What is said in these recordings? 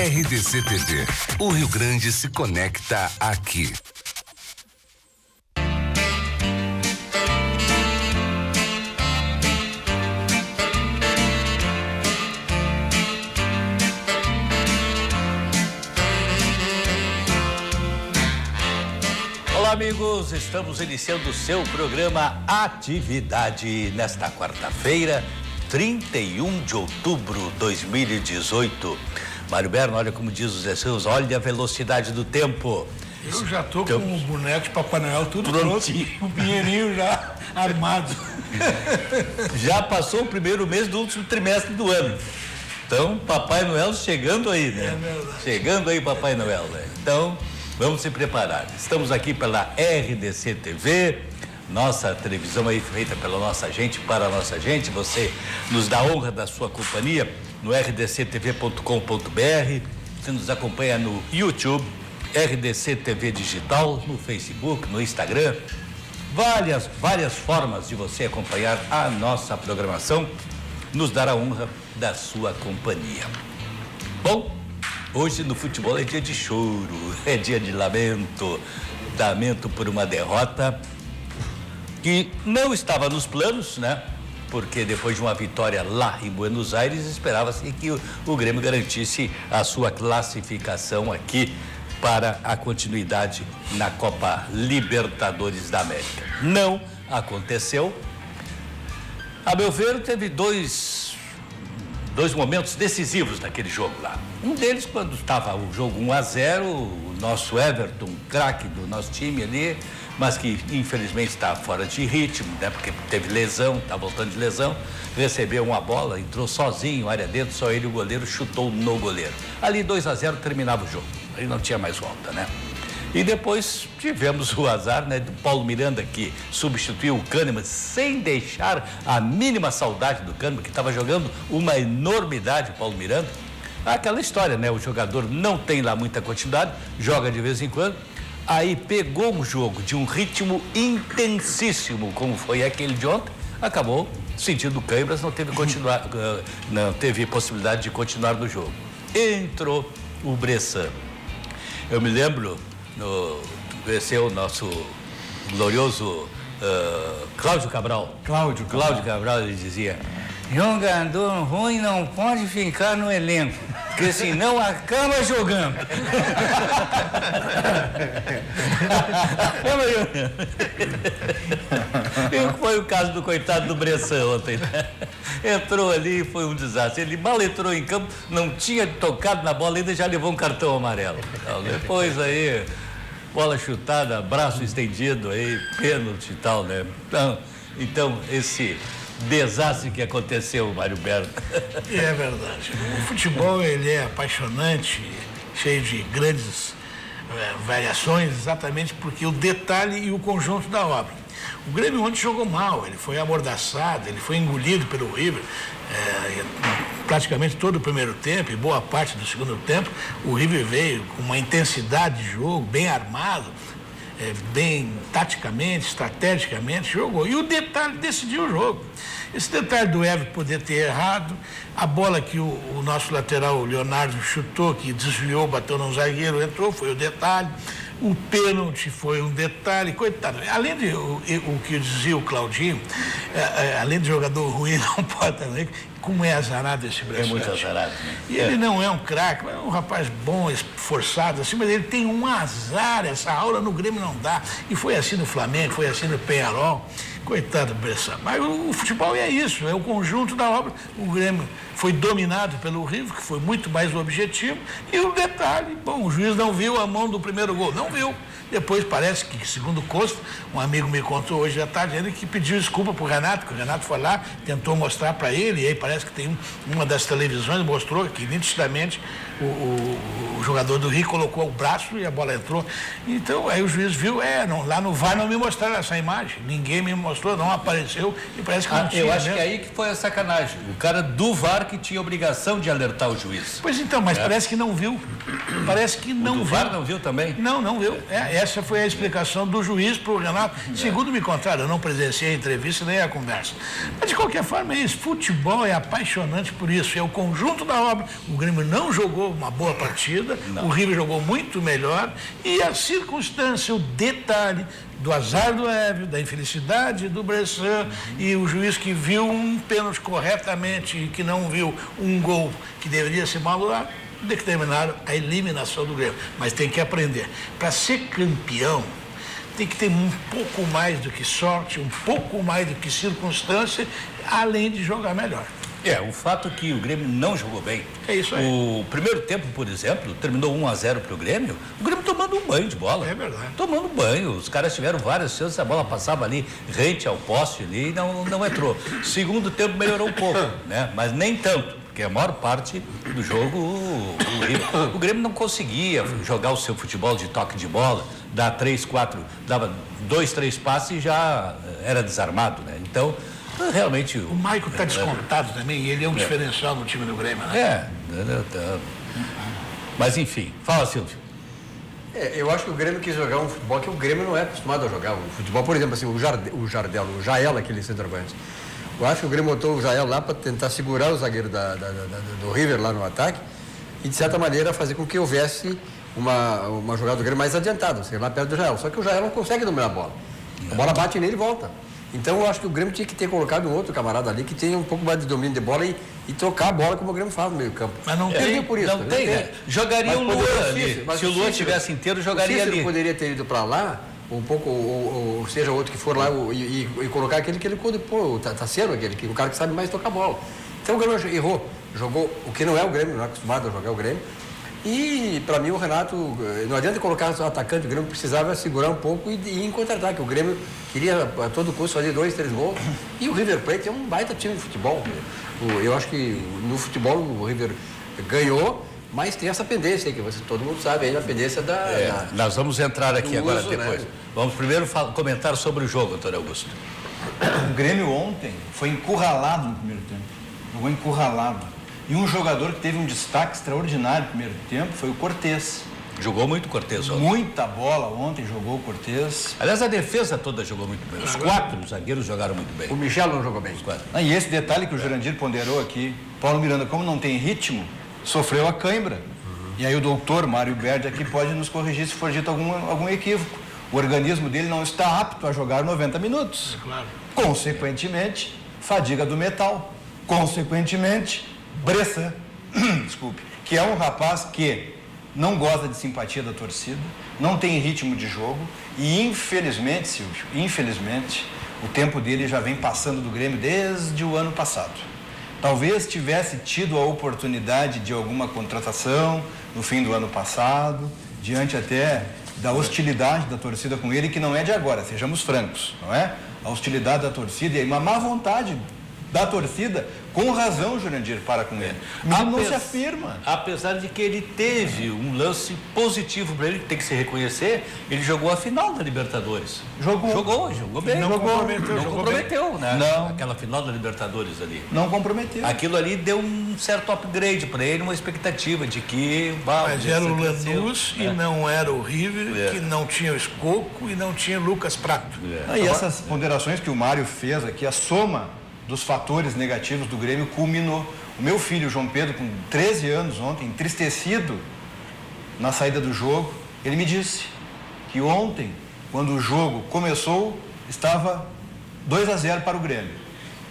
RDC TV. O Rio Grande se conecta aqui. Olá, amigos, estamos iniciando o seu programa Atividade nesta quarta-feira, 31 de outubro de 2018. Mário Berno, olha como diz os Jesus, olha a velocidade do tempo. Eu já tô com o boneco de Papai Noel tudo pronto, o pinheirinho já armado. Já passou o primeiro mês do último trimestre do ano. Então, Papai Noel chegando aí, né? É verdade. Chegando aí, Papai Noel, né? Então, vamos se preparar. Estamos aqui pela RDC TV, nossa televisão aí feita pela nossa gente, para a nossa gente. Você nos dá honra da sua companhia no rdctv.com.br. Você nos acompanha no YouTube, RDC TV Digital, no Facebook, no Instagram. Várias formas de você acompanhar a nossa programação. Nos dar a honra da sua companhia. Bom, hoje no futebol é dia de choro, é dia de lamento por uma derrota que não estava nos planos, né? Porque depois de uma vitória lá em Buenos Aires, esperava-se que o Grêmio garantisse a sua classificação aqui para a continuidade na Copa Libertadores da América. Não aconteceu. A meu ver, teve dois momentos decisivos naquele jogo lá. Um deles, quando estava o jogo 1-0, o nosso Everton, craque do nosso time ali, mas que infelizmente está fora de ritmo, né? Porque teve lesão, está voltando de lesão, recebeu uma bola, entrou sozinho, área dentro, só ele e o goleiro chutou no goleiro. Ali 2-0 terminava o jogo, aí não tinha mais volta, né? E depois tivemos o azar, né, do Paulo Miranda, que substituiu o Kahneman sem deixar a mínima saudade do Kahneman, que estava jogando uma enormidade, o Paulo Miranda. Aquela história, né, o jogador não tem lá muita continuidade, joga de vez em quando, aí pegou um jogo de um ritmo intensíssimo, como foi aquele de ontem, acabou sentindo câimbras, não teve possibilidade de continuar no jogo. Entrou o Bressan. Eu me lembro, esse é o nosso glorioso Cláudio Cabral. Cláudio Cabral, ele dizia: jogador ruim não pode ficar no elenco, porque senão acaba jogando. E foi o caso do coitado do Bressan ontem, né? Entrou ali e foi um desastre. Ele mal entrou em campo, não tinha tocado na bola ainda, já levou um cartão amarelo. Então, depois aí, bola chutada, braço estendido aí, pênalti e tal, né? Então esse desastre que aconteceu, Mário Berno. É verdade. O futebol, ele é apaixonante, cheio de grandes variações, exatamente porque o detalhe e o conjunto da obra. O Grêmio ontem jogou mal, ele foi amordaçado, ele foi engolido pelo River, praticamente todo o primeiro tempo e boa parte do segundo tempo. O River veio com uma intensidade de jogo, bem armado, bem taticamente, estrategicamente, jogou. E o detalhe decidiu o jogo. Esse detalhe do Everton poder ter errado, a bola que o nosso lateral, o Leonardo, chutou, que desviou, bateu num zagueiro, entrou, foi o detalhe. O pênalti foi um detalhe, coitado. Além de o que dizia o Claudinho, além de jogador ruim, não pode também, como é azarado esse Bressan. É muito azarado, né? E ele não é um craque, é um rapaz bom, esforçado, assim, mas ele tem um azar, essa aula no Grêmio não dá. E foi assim no Flamengo, foi assim no Peñarol. Coitado do Bressan. Mas o futebol é isso, é o conjunto da obra. O Grêmio foi dominado pelo River, que foi muito mais o objetivo. E o detalhe, bom, o juiz não viu a mão do primeiro gol, não viu. Depois parece que, segundo o Costa, um amigo me contou hoje à tarde, ele que pediu desculpa para o Renato, que o Renato foi lá, tentou mostrar para ele, e aí parece que tem uma das televisões mostrou que nitidamente o jogador do Rio colocou o braço e a bola entrou. Então aí o juiz viu, lá no VAR não me mostraram essa imagem, ninguém me mostrou, não apareceu e parece que não tinha. Eu acho que aí que foi a sacanagem. O cara do VAR que tinha obrigação de alertar o juiz. Pois então, mas parece que não viu. Parece que não viu. O VAR não viu também? Não viu. Essa foi a explicação do juiz para o Renato. Segundo me contaram, eu não presenciei a entrevista nem a conversa. Mas de qualquer forma é isso. Futebol é apaixonante por isso. É o conjunto da obra. O Grêmio não jogou uma boa partida, o River jogou muito melhor e a circunstância, o detalhe do azar do Évio, da infelicidade do Bressan e o juiz que viu um pênalti corretamente e que não viu um gol que deveria ser malurado, determinaram a eliminação do Grêmio. Mas tem que aprender. Para ser campeão, tem que ter um pouco mais do que sorte, um pouco mais do que circunstância, além de jogar melhor. O fato é que o Grêmio não jogou bem. É isso aí. O primeiro tempo, por exemplo, terminou 1-0 para o Grêmio tomando um banho de bola. É verdade. Tomando banho. Os caras tiveram várias chances, a bola passava ali, rente ao poste ali e não entrou. Segundo tempo melhorou um pouco, né? Mas nem tanto, porque a maior parte do jogo o Grêmio não conseguia jogar o seu futebol de toque de bola, dar 3, 4, dava 2, 3 passes e já era desarmado, né? Então, realmente... O Maicon está descontado também e ele é um diferencial no time do Grêmio, né? Mas enfim, fala, Silvio. Eu acho que o Grêmio quis jogar um futebol que o Grêmio não é acostumado a jogar. Um futebol, por exemplo, assim, o Jael, aquele centroavante. Eu acho que o Grêmio botou o Jael lá para tentar segurar o zagueiro do River lá no ataque e, de certa maneira, fazer com que houvesse uma jogada do Grêmio mais adiantada, ou seja, lá perto do Jael. Só que o Jael não consegue dominar a bola. A bola bate nele e volta. Então, eu acho que o Grêmio tinha que ter colocado um outro camarada ali que tenha um pouco mais de domínio de bola e trocar a bola como o Grêmio faz no meio campo. Mas não tem por isso. Não tem, né? Jogaria o Lua ali. Se o Lua estivesse inteiro, jogaria ali. Ele poderia ter ido para lá, um pouco, ou seja, outro que for lá e colocar aquele que ele pôde pôr, o Tassiano, o cara que sabe mais tocar a bola. Então o Grêmio errou, jogou o que não é o Grêmio, não é acostumado a jogar o Grêmio. E, para mim, o Renato, não adianta colocar o atacante, o Grêmio precisava segurar um pouco e ir em contra-ataque. O Grêmio queria, a todo custo, fazer 2, 3 gols. E o River Plate é um baita time de futebol. Eu acho que no futebol o River ganhou, mas tem essa pendência aí, que todo mundo sabe, aí a pendência nós vamos entrar aqui agora uso, depois. né? Vamos primeiro comentar sobre o jogo, Antônio Augusto. O Grêmio ontem foi encurralado no primeiro tempo. Jogou encurralado. E um jogador que teve um destaque extraordinário no primeiro tempo foi o Cortez. Jogou muito o Cortez ontem. Muita bola ontem jogou o Cortez. Aliás, a defesa toda jogou muito bem. Os 4 zagueiros jogaram muito bem. O Michel não jogou bem. Os 4. E esse detalhe que o Jurandir ponderou aqui, Paulo Miranda, como não tem ritmo, sofreu a cãibra. E aí o doutor Mário Berdi aqui pode nos corrigir se for dito algum equívoco. O organismo dele não está apto a jogar 90 minutos. Claro. Consequentemente, fadiga do metal. Consequentemente, Bressan, desculpe, que é um rapaz que não gosta de simpatia da torcida, não tem ritmo de jogo e, infelizmente, Silvio, o tempo dele já vem passando do Grêmio desde o ano passado. Talvez tivesse tido a oportunidade de alguma contratação no fim do ano passado, diante até da hostilidade da torcida com ele, que não é de agora, sejamos francos, não é? A hostilidade da torcida e uma má vontade da torcida, com razão, Jurandir, para com ele. Mas não se afirma. Apesar de que ele teve um lance positivo para ele, que tem que se reconhecer, ele jogou a final da Libertadores. Jogou bem. Não comprometeu, né? Não. Aquela final da Libertadores ali. Não comprometeu. Aquilo ali deu um certo upgrade para ele, uma expectativa de que... Mas era o Lanús e não era o River, que não tinha o Escoco e não tinha o Lucas Prato. E essas ponderações que o Mário fez aqui, a soma dos fatores negativos do Grêmio culminou. O meu filho, João Pedro, com 13 anos ontem, entristecido na saída do jogo, ele me disse que ontem, quando o jogo começou, estava 2-0 para o Grêmio.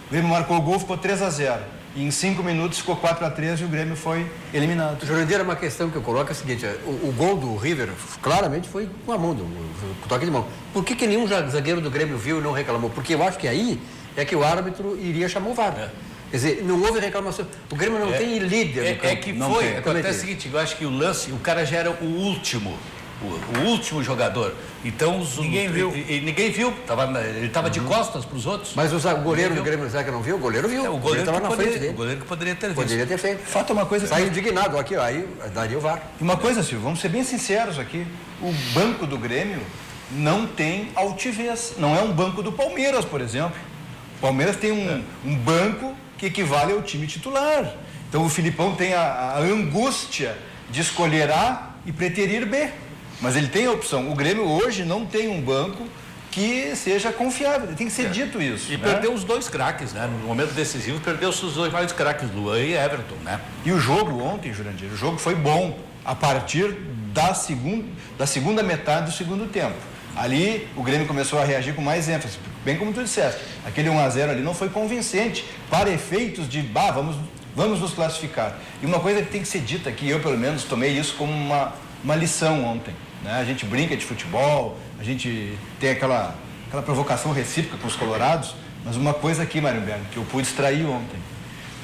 O Grêmio marcou o gol, ficou 3-0. E em 5 minutos ficou 4-3 e o Grêmio foi eliminado. Jurandir, uma questão que eu coloco é a seguinte, o gol do River claramente foi com a mão, com toque de mão. Por que nenhum zagueiro do Grêmio viu e não reclamou? Porque eu acho que aí é que o árbitro iria chamar o VAR. Quer dizer, não houve reclamação. O Grêmio não tem líder no campo. É que foi, acontece o seguinte, eu acho que o lance, o cara já era o último jogador. Então Ninguém viu. Ninguém viu. Ele estava de costas para os outros. Mas o goleiro do Grêmio, será que não viu? O goleiro viu. O goleiro estava na frente dele. O goleiro que poderia ter visto. Poderia ter feito. Fato é uma coisa... Saiu indignado aqui, aí daria o VAR. E uma coisa, Silvio, vamos ser bem sinceros aqui. O banco do Grêmio não tem altivez. Não é um banco do Palmeiras, por exemplo. O Palmeiras tem um banco que equivale ao time titular. Então o Filipão tem a angústia de escolher A e preterir B, mas ele tem a opção. O Grêmio hoje não tem um banco que seja confiável, tem que ser dito isso. E perdeu os 2 craques, né? No momento decisivo, perdeu os 2 maiores craques, Luan e Everton, né? E o jogo ontem, Jurandir, o jogo foi bom a partir da segunda metade do segundo tempo. Ali o Grêmio começou a reagir com mais ênfase, bem como tu disseste. Aquele 1-0 ali não foi convincente para efeitos de, vamos nos classificar. E uma coisa que tem que ser dita aqui, eu pelo menos tomei isso como uma lição ontem, né? A gente brinca de futebol, a gente tem aquela provocação recíproca com os colorados, mas uma coisa aqui, Mário Berno, que eu pude extrair ontem.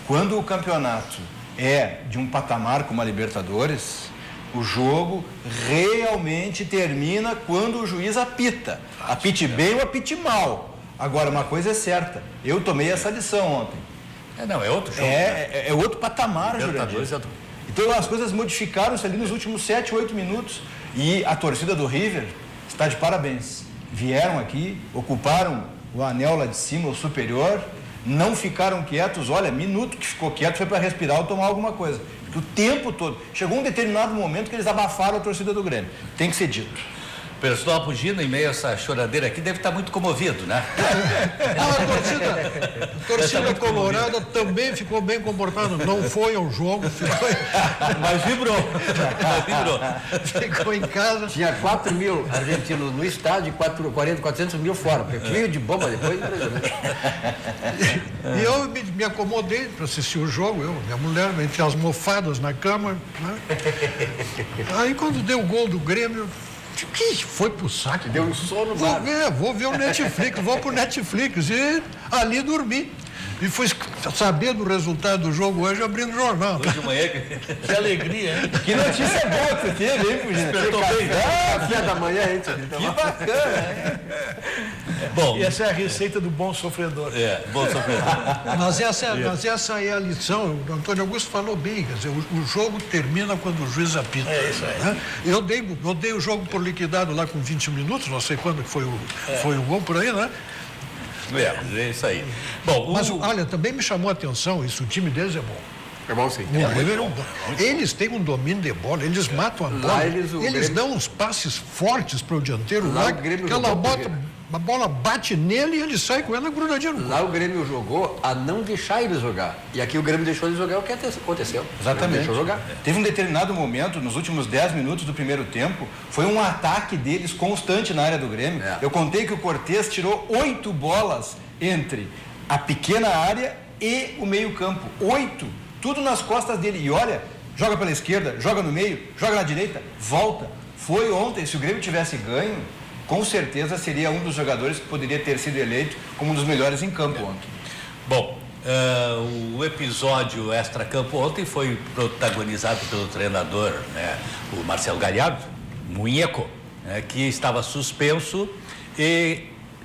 Quando o campeonato é de um patamar como a Libertadores, o jogo realmente termina quando o juiz apita. Apite bem ou apite mal. Agora, uma coisa é certa, eu tomei essa lição ontem. É outro jogo. É outro patamar, Jurandir. É outro... Então as coisas modificaram-se ali nos últimos 7, 8 minutos. E a torcida do River está de parabéns. Vieram aqui, ocuparam o anel lá de cima, o superior, não ficaram quietos. Olha, minuto que ficou quieto foi para respirar ou tomar alguma coisa. Porque o tempo todo. Chegou um determinado momento que eles abafaram a torcida do Grêmio. Tem que ser dito. O pessoal Pugino, em meio a essa choradeira aqui, deve estar muito comovido, né? A torcida colorada também ficou bem comportada. Não foi ao jogo, Mas vibrou. ficou em casa. Tinha 4 mil argentinos no estádio e 400 mil fora. Cheio de bomba depois. E eu me acomodei para assistir o jogo, minha mulher, entre as mofadas na cama. Né? Aí quando deu o gol do Grêmio, que foi pro saco. Deu um sono, vou ver o Netflix, vou pro Netflix e ali dormi. E fui saber do resultado do jogo hoje abrindo o jornal. Hoje de manhã. Que alegria, hein? Que notícia boa que você teve, hein, Fugino? Despertou bem, né? Café da manhã, hein? Que bacana, hein? Bom, E essa é a receita do bom sofredor. bom sofredor. Mas essa é a lição. O Antônio Augusto falou bem, quer dizer, o jogo termina quando o juiz apita. É isso aí. Né? Eu dei o jogo por liquidado lá com 20 minutos, não sei quando que foi o gol por aí, né? É isso aí. Bom, Mas olha, também me chamou a atenção isso, o time deles é bom. É bom sim. Eles têm um domínio de bola, eles matam a bola. Lá Eles Grêmio... dão uns passes fortes para o dianteiro Lá lá, o Grêmio que ela jogou bota, a bola bate nele e ele sai com ela grudadinha no Lá o Grêmio jogou a não deixar eles jogar. E aqui o Grêmio deixou eles jogar, o que aconteceu. Exatamente. Deixou jogar. Teve um determinado momento, nos últimos 10 minutos do primeiro tempo, foi um ataque deles constante na área do Grêmio. É. Eu contei que o Cortez tirou 8 bolas entre a pequena área e o meio-campo. 8, tudo nas costas dele. E olha, joga pela esquerda, joga no meio, joga na direita, volta. Foi ontem, se o Grêmio tivesse ganho, com certeza seria um dos jogadores que poderia ter sido eleito como um dos melhores em campo ontem. Bom, o episódio extra-campo ontem foi protagonizado pelo treinador, né, o Marcelo Galhardo, Munheco, né, que estava suspenso e,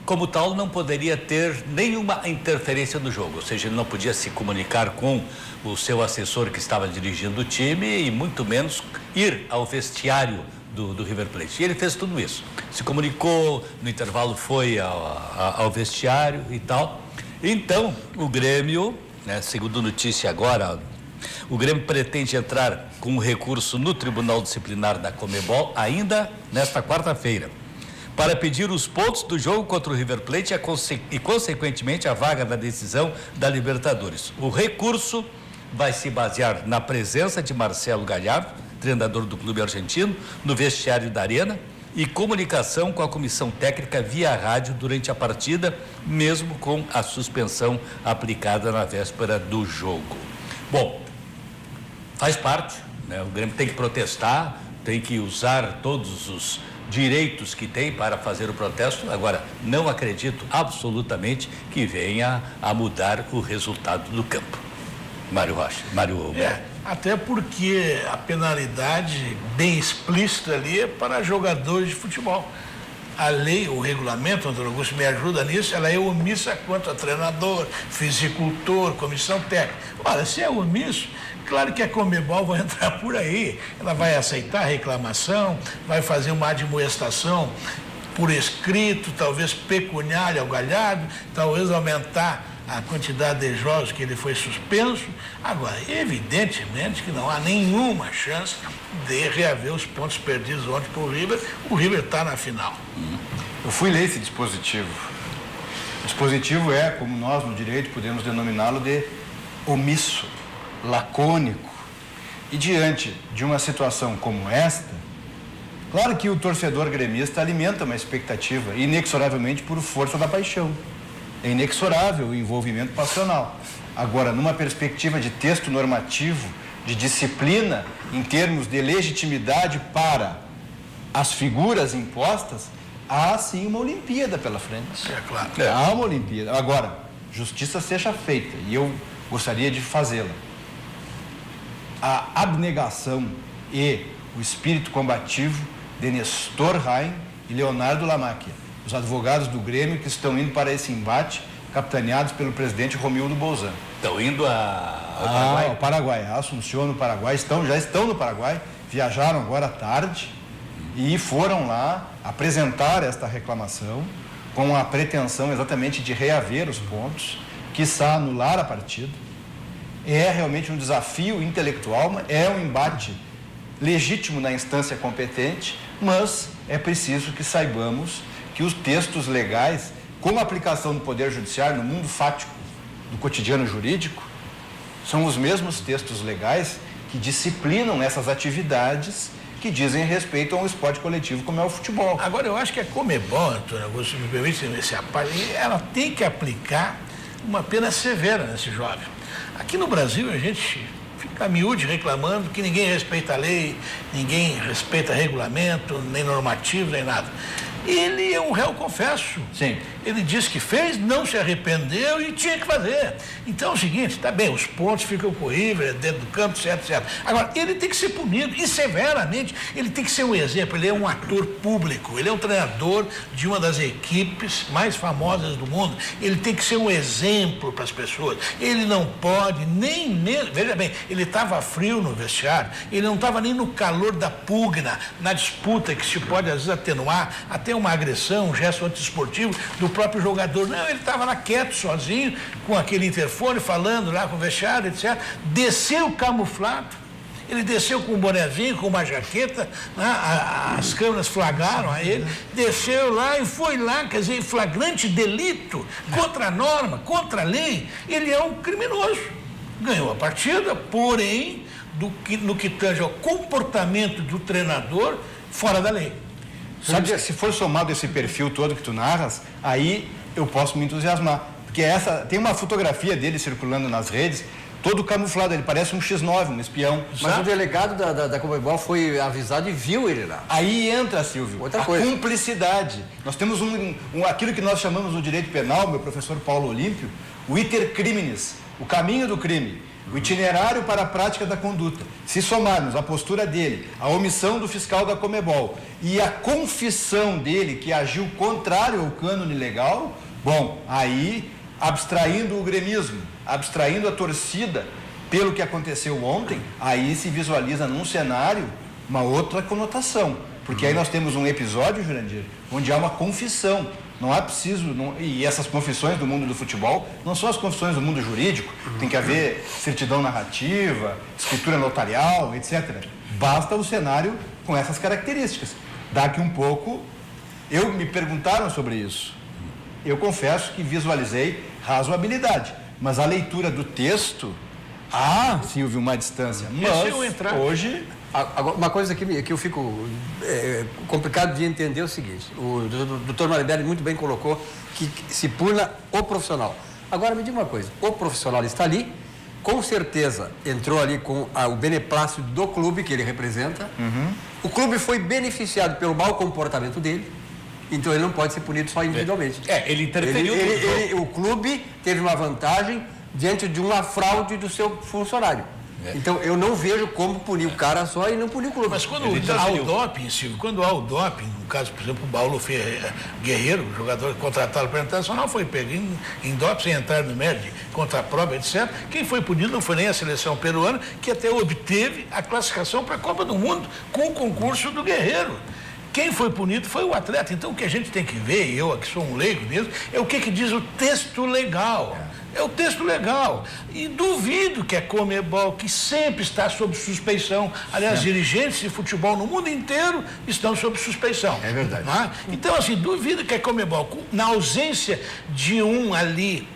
como tal, não poderia ter nenhuma interferência no jogo, ou seja, ele não podia se comunicar com o seu assessor que estava dirigindo o time e muito menos ir ao vestiário do River Plate. E ele fez tudo isso. Se comunicou, no intervalo foi ao vestiário e tal. Então, o Grêmio, né, segundo notícia agora, o Grêmio pretende entrar com um recurso no Tribunal Disciplinar da Conmebol ainda nesta quarta-feira, para pedir os pontos do jogo contra o River Plate e, consequentemente, a vaga da decisão da Libertadores. O recurso vai se basear na presença de Marcelo Galhardo, treinador do clube argentino, no vestiário da Arena e comunicação com a comissão técnica via rádio durante a partida, mesmo com a suspensão aplicada na véspera do jogo. Bom, faz parte, né? O Grêmio tem que protestar, tem que usar todos os direitos que tem para fazer o protesto. Agora, não acredito absolutamente que venha a mudar o resultado do campo. Mário Rocha, Até porque a penalidade bem explícita ali é para jogadores de futebol. A lei, o regulamento, o Antônio Augusto me ajuda nisso, ela é omissa quanto a treinador, fisicultor, comissão técnica. Olha, se é omisso, claro que a Conmebol vai entrar por aí, ela vai aceitar a reclamação, vai fazer uma admoestação por escrito, talvez pecuniária ao Galhardo, talvez aumentar a quantidade de jogos que ele foi suspenso. Agora, evidentemente que não há nenhuma chance de reaver os pontos perdidos ontem para o River. O River está na final. Eu fui ler esse dispositivo. O dispositivo é, como nós no direito podemos denominá-lo, de omisso, lacônico. E diante de uma situação como esta, claro que o torcedor gremista alimenta uma expectativa, inexoravelmente por força da paixão. É inexorável o envolvimento passional. Agora, numa perspectiva de texto normativo, de disciplina, em termos de legitimidade para as figuras impostas, há sim uma Olimpíada pela frente. É claro. Há uma Olimpíada. Agora, justiça seja feita, e eu gostaria de fazê-la. A abnegação e o espírito combativo de Nestor Rain e Leonardo Lamacchia, os advogados do Grêmio que estão indo para esse embate, capitaneados pelo presidente Romildo Bolzan. Estão indo ao Paraguai, Assunção, no Paraguai, já estão no Paraguai, viajaram agora à tarde e foram lá apresentar esta reclamação com a pretensão exatamente de reaver os pontos, quiçá anular a partida. É realmente um desafio intelectual, é um embate legítimo na instância competente, mas é preciso que saibamos que os textos legais, com a aplicação do Poder Judiciário no mundo fático do cotidiano jurídico, são os mesmos textos legais que disciplinam essas atividades que dizem respeito a um esporte coletivo como é o futebol. Agora, eu acho que a Conmebol, Antônio Augusto, me permite esse aparo, ela tem que aplicar uma pena severa nesse jovem. Aqui no Brasil, a gente fica miúde reclamando que ninguém respeita a lei, ninguém respeita regulamento, nem normativo, nem nada. Ele é um réu, confesso. Sim. Ele disse que fez, não se arrependeu e tinha que fazer. Então é o seguinte, tá bem, os pontos ficam com o River, dentro do campo, certo. Agora, ele tem que ser punido, e severamente, ele tem que ser um exemplo, ele é um ator público, ele é um treinador de uma das equipes mais famosas do mundo, ele tem que ser um exemplo para as pessoas, ele não pode nem mesmo, veja bem, ele estava frio no vestiário, ele não estava nem no calor da pugna, na disputa que se pode às vezes atenuar, até uma agressão, um gesto antiesportivo do próprio jogador. Não, ele estava lá quieto, sozinho, com aquele interfone, falando lá com o vestiário, etc. Desceu camuflado, ele desceu com um bonezinho, com uma jaqueta, né? As câmeras flagraram a ele, desceu lá e foi lá, quer dizer, em flagrante delito, contra a norma, contra a lei, ele é um criminoso. Ganhou a partida, porém, no que tange ao comportamento do treinador, fora da lei. Sabe, se for somado esse perfil todo que tu narras, aí eu posso me entusiasmar. Porque tem uma fotografia dele circulando nas redes, todo camuflado, ele parece um X9, um espião. Mas o delegado da Conmebol foi avisado e viu ele lá. Aí entra, Silvio, outra coisa. Cumplicidade. Nós temos aquilo que nós chamamos no direito penal, meu professor Paulo Olímpio, o iter criminis, o caminho do crime. O itinerário para a prática da conduta. Se somarmos a postura dele, a omissão do fiscal da Conmebol e a confissão dele que agiu contrário ao cânone legal, bom, aí, abstraindo o gremismo, abstraindo a torcida pelo que aconteceu ontem, aí se visualiza num cenário uma outra conotação. Porque aí nós temos um episódio, Jurandir, onde há uma confissão. Não há preciso, e essas confissões do mundo do futebol não são as confissões do mundo jurídico, tem que haver certidão narrativa, escritura notarial, etc. Basta o cenário com essas características. Daqui um pouco, me perguntaram sobre isso. Eu confesso que visualizei razoabilidade, mas a leitura do texto, sim, houve uma distância. Mas hoje... Agora, uma coisa que eu fico complicado de entender é o seguinte, o doutor Maribelli muito bem colocou que se puna o profissional. Agora me diga uma coisa, o profissional está ali, com certeza entrou ali com o beneplácito do clube que ele representa, o clube foi beneficiado pelo mau comportamento dele, então ele não pode ser punido só individualmente. Ele interferiu. O clube teve uma vantagem diante de uma fraude do seu funcionário. Então, eu não vejo como punir o cara só e não punir o clube. Mas quando há o doping, Silvio, quando há o doping, no caso, por exemplo, o Paulo Guerreiro, o jogador contratado para o Internacional, foi pego em doping, sem entrar no mérito, contra a prova, etc. Quem foi punido não foi nem a seleção peruana, que até obteve a classificação para a Copa do Mundo, com o concurso do Guerreiro. Quem foi punido foi o atleta. Então, o que a gente tem que ver, e eu aqui sou um leigo mesmo, é o que diz o texto legal. É o texto legal. E duvido que a Conmebol, que sempre está sob suspeição, aliás, dirigentes de futebol no mundo inteiro estão sob suspeição. É verdade. Não é? Então, assim, duvido que a Conmebol, na ausência de um ali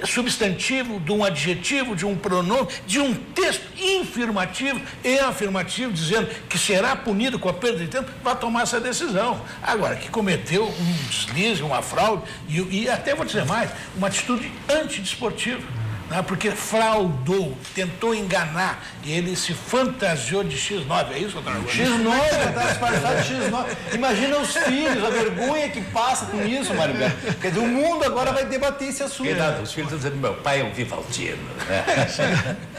substantivo, de um adjetivo, de um pronome, de um texto infirmativo e afirmativo, dizendo que será punido com a perda de tempo, vai tomar essa decisão. Agora, que cometeu um deslize, uma fraude, e até vou dizer mais, uma atitude antidesportiva. Né? Porque fraudou, tentou enganar, e ele se fantasiou de X9, é isso, doutor? X9, tá disfarçado de X9. Imagina os filhos, a vergonha que passa com isso, Mário Beto. Quer dizer, o mundo agora vai debater esse assunto. Cuidado, os filhos estão dizendo, meu pai é um Vivaldino.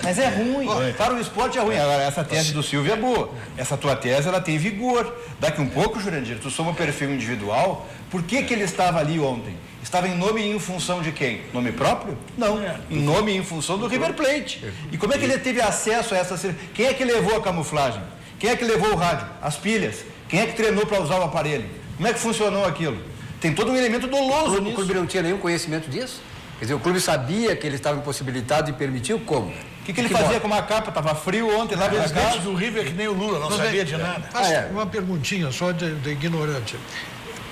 Mas é ruim. Para o esporte é ruim. Agora, essa tese do Silvio é boa. Essa tua tese, ela tem vigor. Daqui um pouco, Jurandir, tu soma o perfil individual. Por que ele estava ali ontem? Estava em nome e em função de quem? Nome próprio? Não. Em nome e em função do River Plate. E como é que ele teve acesso a essa... Quem é que levou a camuflagem? Quem é que levou o rádio? As pilhas? Quem é que treinou para usar o aparelho? Como é que funcionou aquilo? Tem todo um elemento doloso nisso. O clube não tinha nenhum conhecimento disso? Quer dizer, o clube sabia que ele estava impossibilitado e permitiu como? O que ele fazia com uma capa? Estava frio ontem lá O na presidente casa. do River é que nem o Lula, não sabia de nada. Faço uma perguntinha só de ignorante.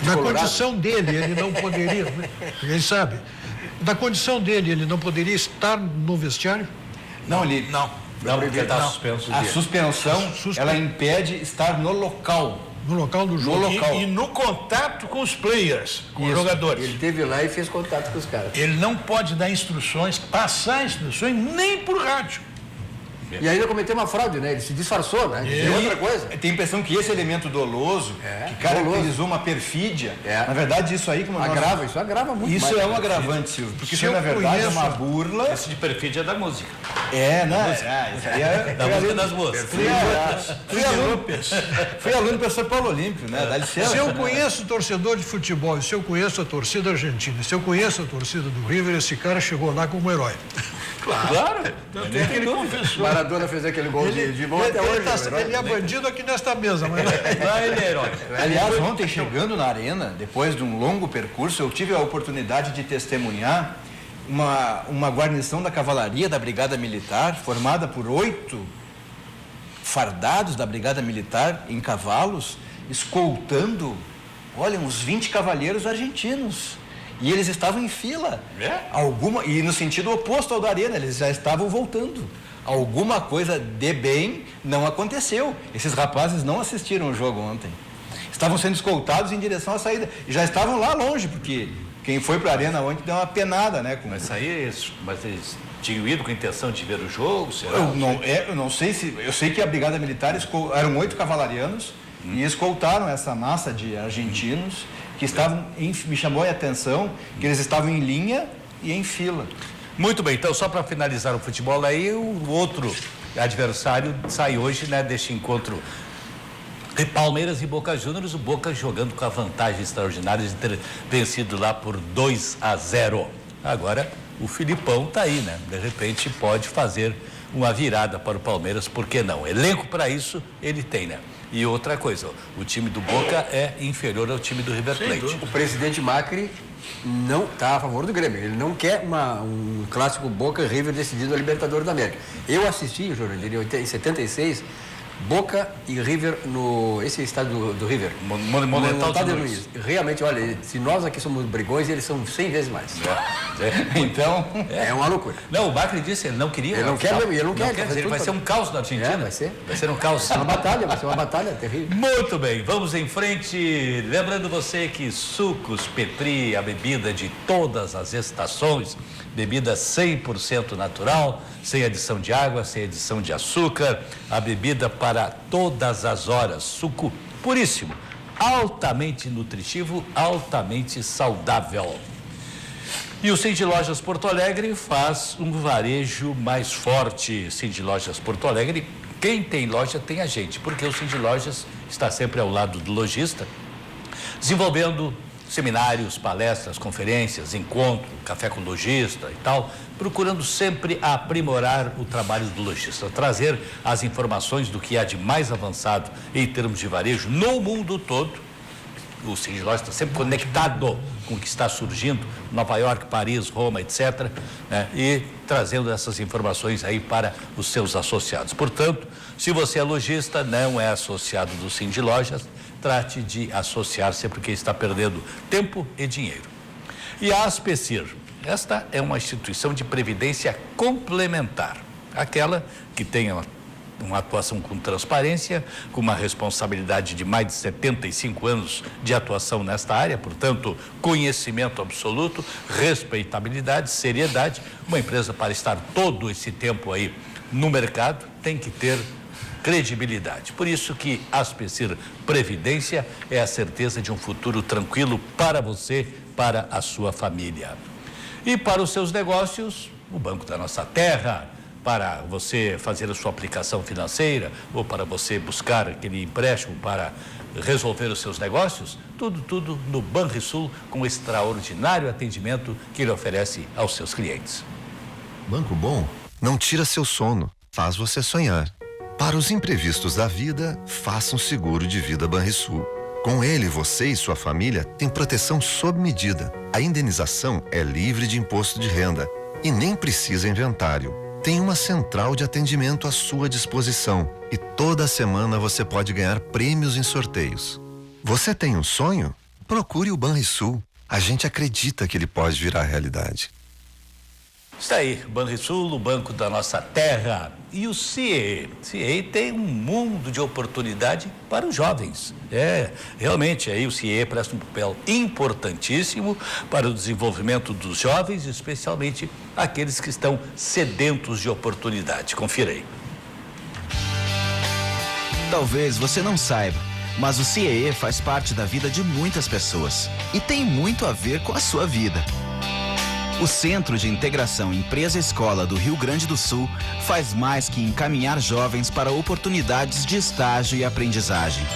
Na Colorado. condição dele, ele não poderia, né? Quem sabe? Na condição dele, ele não poderia estar no vestiário? Não, ele... Não. Não, porque está suspenso o A dia. suspensão, ela impede estar no local. No local do jogo? local. E no contato com os players, com os jogadores. Ele esteve lá e fez contato com os caras. Ele não pode dar instruções, passar instruções, nem por rádio. E ainda cometeu uma fraude, né? Ele se disfarçou, né? De outra coisa. Tem a impressão que esse elemento doloso, que caracterizou uma perfídia, na verdade isso aí... Como Agrava, isso agrava muito Isso mais. é um agravante, Silvio, porque isso eu na verdade é uma conheço- burla. Esse de perfídia é da música. Isso aí é... Da música das moças. Fui aluno do professor Paulo Olímpio, né? Dá licença. Se eu conheço o torcedor de futebol, se eu conheço a torcida argentina, se eu conheço a torcida do River, esse cara chegou lá como herói. Claro. Tanto é que ele confessou. Maradona fez aquele gol de mão até hoje. Ele é bandido aqui nesta mesa, mas... Lá ele é herói. Aliás, ontem, chegando na arena, depois de um longo percurso, eu tive a oportunidade de testemunhar uma guarnição da cavalaria da Brigada Militar, formada por 8 fardados da Brigada Militar em cavalos, escoltando, olha, uns 20 cavalheiros argentinos. E eles estavam em fila. E no sentido oposto ao da arena, eles já estavam voltando. Alguma coisa de bem não aconteceu. Esses rapazes não assistiram o jogo ontem. Estavam sendo escoltados em direção à saída. E já estavam lá longe, porque quem foi para a arena ontem deu uma penada, né? Mas eles tinham ido com a intenção de ver o jogo, será? Eu não sei se... Eu sei que a Brigada Militar eram 8 cavalarianos e escoltaram essa massa de argentinos que estavam... Me chamou a atenção que eles estavam em linha e em fila. Muito bem, então só para finalizar o futebol aí, o outro adversário sai hoje, né, deste encontro de Palmeiras e Boca Juniors, o Boca jogando com a vantagem extraordinária de ter vencido lá por 2-0. Agora o Filipão tá aí, né? De repente pode fazer uma virada para o Palmeiras, por que não? Elenco para isso ele tem, né? E outra coisa, o time do Boca é inferior ao time do River Plate. O presidente Macri não está a favor do Grêmio. Ele não quer um clássico Boca River decidido a Libertadores da América. Eu assisti, Jurandir, em 76, Boca e River esse estádio do River. Monumental de Luiz. Realmente, olha, se nós aqui somos brigões, eles são 100 vezes mais. Então... É uma loucura. Não, o Macri disse, ele não queria. Ele não quer mesmo, ele não quer. Ele vai ser um caos na Argentina. Vai ser. Vai ser um caos. Vai ser uma batalha terrível. Muito bem, vamos em frente. Lembrando você que Sucos Petri, a bebida de todas as estações, bebida 100% natural, sem adição de água, sem adição de açúcar, a bebida para todas as horas, suco puríssimo, altamente nutritivo, altamente saudável. E o Cindy Lojas Porto Alegre faz um varejo mais forte. Cindy Lojas Porto Alegre, quem tem loja tem a gente, porque o Cindy Lojas está sempre ao lado do lojista, desenvolvendo seminários, palestras, conferências, encontro, café com lojista e tal, procurando sempre aprimorar o trabalho do lojista, trazer as informações do que há de mais avançado em termos de varejo no mundo todo, o Cindy Lojas está sempre conectado com o que está surgindo, Nova York, Paris, Roma, etc., né? E trazendo essas informações aí para os seus associados. Portanto, se você é lojista, não é associado do Cindy Lojas, trate de associar-se porque está perdendo tempo e dinheiro. E a Aspecir, esta é uma instituição de previdência complementar, aquela que tem uma atuação com transparência, com uma responsabilidade de mais de 75 anos de atuação nesta área, portanto, conhecimento absoluto, respeitabilidade, seriedade. Uma empresa, para estar todo esse tempo aí no mercado, tem que ter credibilidade. Por isso que Aspecir Previdência é a certeza de um futuro tranquilo para você, para a sua família. E para os seus negócios, o Banco da Nossa Terra, para você fazer a sua aplicação financeira ou para você buscar aquele empréstimo para resolver os seus negócios, tudo no Banrisul, com extraordinário atendimento que ele oferece aos seus clientes. Banco Bom não tira seu sono, faz você sonhar. Para os imprevistos da vida, faça um seguro de vida Banrisul. Com ele, você e sua família têm proteção sob medida. A indenização é livre de imposto de renda e nem precisa inventário. Tem uma central de atendimento à sua disposição e toda semana você pode ganhar prêmios em sorteios. Você tem um sonho? Procure o Banrisul. A gente acredita que ele pode virar realidade. Está aí, Banrisul, o Banco da Nossa Terra. E o CIEE. CIEE tem um mundo de oportunidade para os jovens. Realmente, aí o CIEE presta um papel importantíssimo para o desenvolvimento dos jovens, especialmente aqueles que estão sedentos de oportunidade. Confira aí. Talvez você não saiba, mas o CIEE faz parte da vida de muitas pessoas e tem muito a ver com a sua vida. O Centro de Integração Empresa-Escola do Rio Grande do Sul faz mais que encaminhar jovens para oportunidades de estágio e aprendizagem.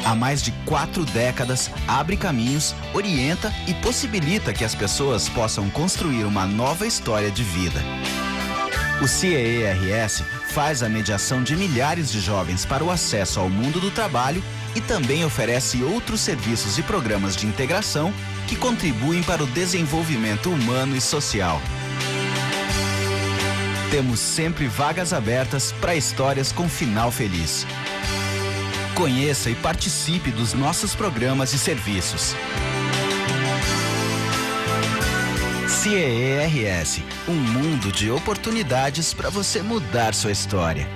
Há mais de 4 décadas, abre caminhos, orienta e possibilita que as pessoas possam construir uma nova história de vida. O CIEE-RS faz a mediação de milhares de jovens para o acesso ao mundo do trabalho e também oferece outros serviços e programas de integração que contribuem para o desenvolvimento humano e social. Temos sempre vagas abertas para histórias com final feliz. Conheça e participe dos nossos programas e serviços. CIEE-RS, um mundo de oportunidades para você mudar sua história.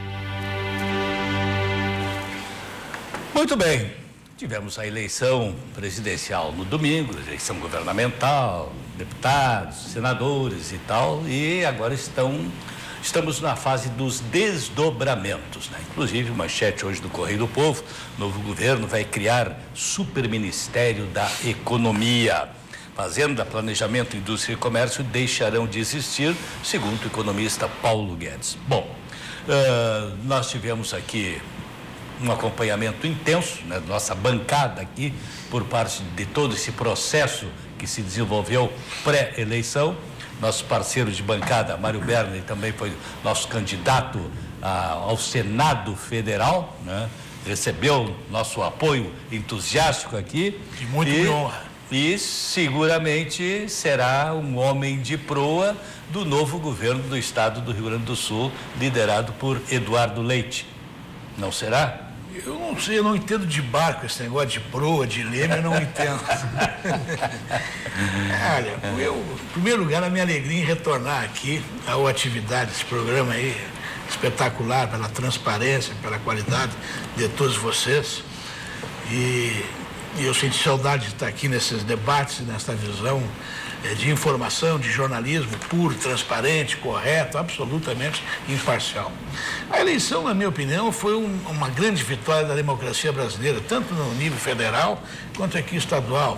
Muito bem. Tivemos a eleição presidencial no domingo, eleição governamental, deputados, senadores e tal, e agora estamos na fase dos desdobramentos, né? Inclusive, manchete hoje do Correio do Povo, novo governo vai criar superministério da economia. Fazenda, Planejamento, Indústria e Comércio deixarão de existir, segundo o economista Paulo Guedes. Bom, nós tivemos aqui um acompanhamento intenso, né, nossa bancada aqui, por parte de todo esse processo que se desenvolveu pré-eleição. Nosso parceiro de bancada, Mário Berner, também foi nosso candidato ao Senado Federal, né? Recebeu nosso apoio entusiástico aqui. E muito me honra. E seguramente será um homem de proa do novo governo do estado do Rio Grande do Sul, liderado por Eduardo Leite. Não será? Eu não sei, eu não entendo de barco, esse negócio de proa, de leme, eu não entendo. Olha, em primeiro lugar, a minha alegria em retornar aqui à atividade desse programa aí, espetacular, pela transparência, pela qualidade de todos vocês. E eu senti saudade de estar aqui nesses debates, nessa visão de informação, de jornalismo puro, transparente, correto, absolutamente imparcial. A eleição, na minha opinião, foi uma grande vitória da democracia brasileira, tanto no nível federal quanto aqui estadual.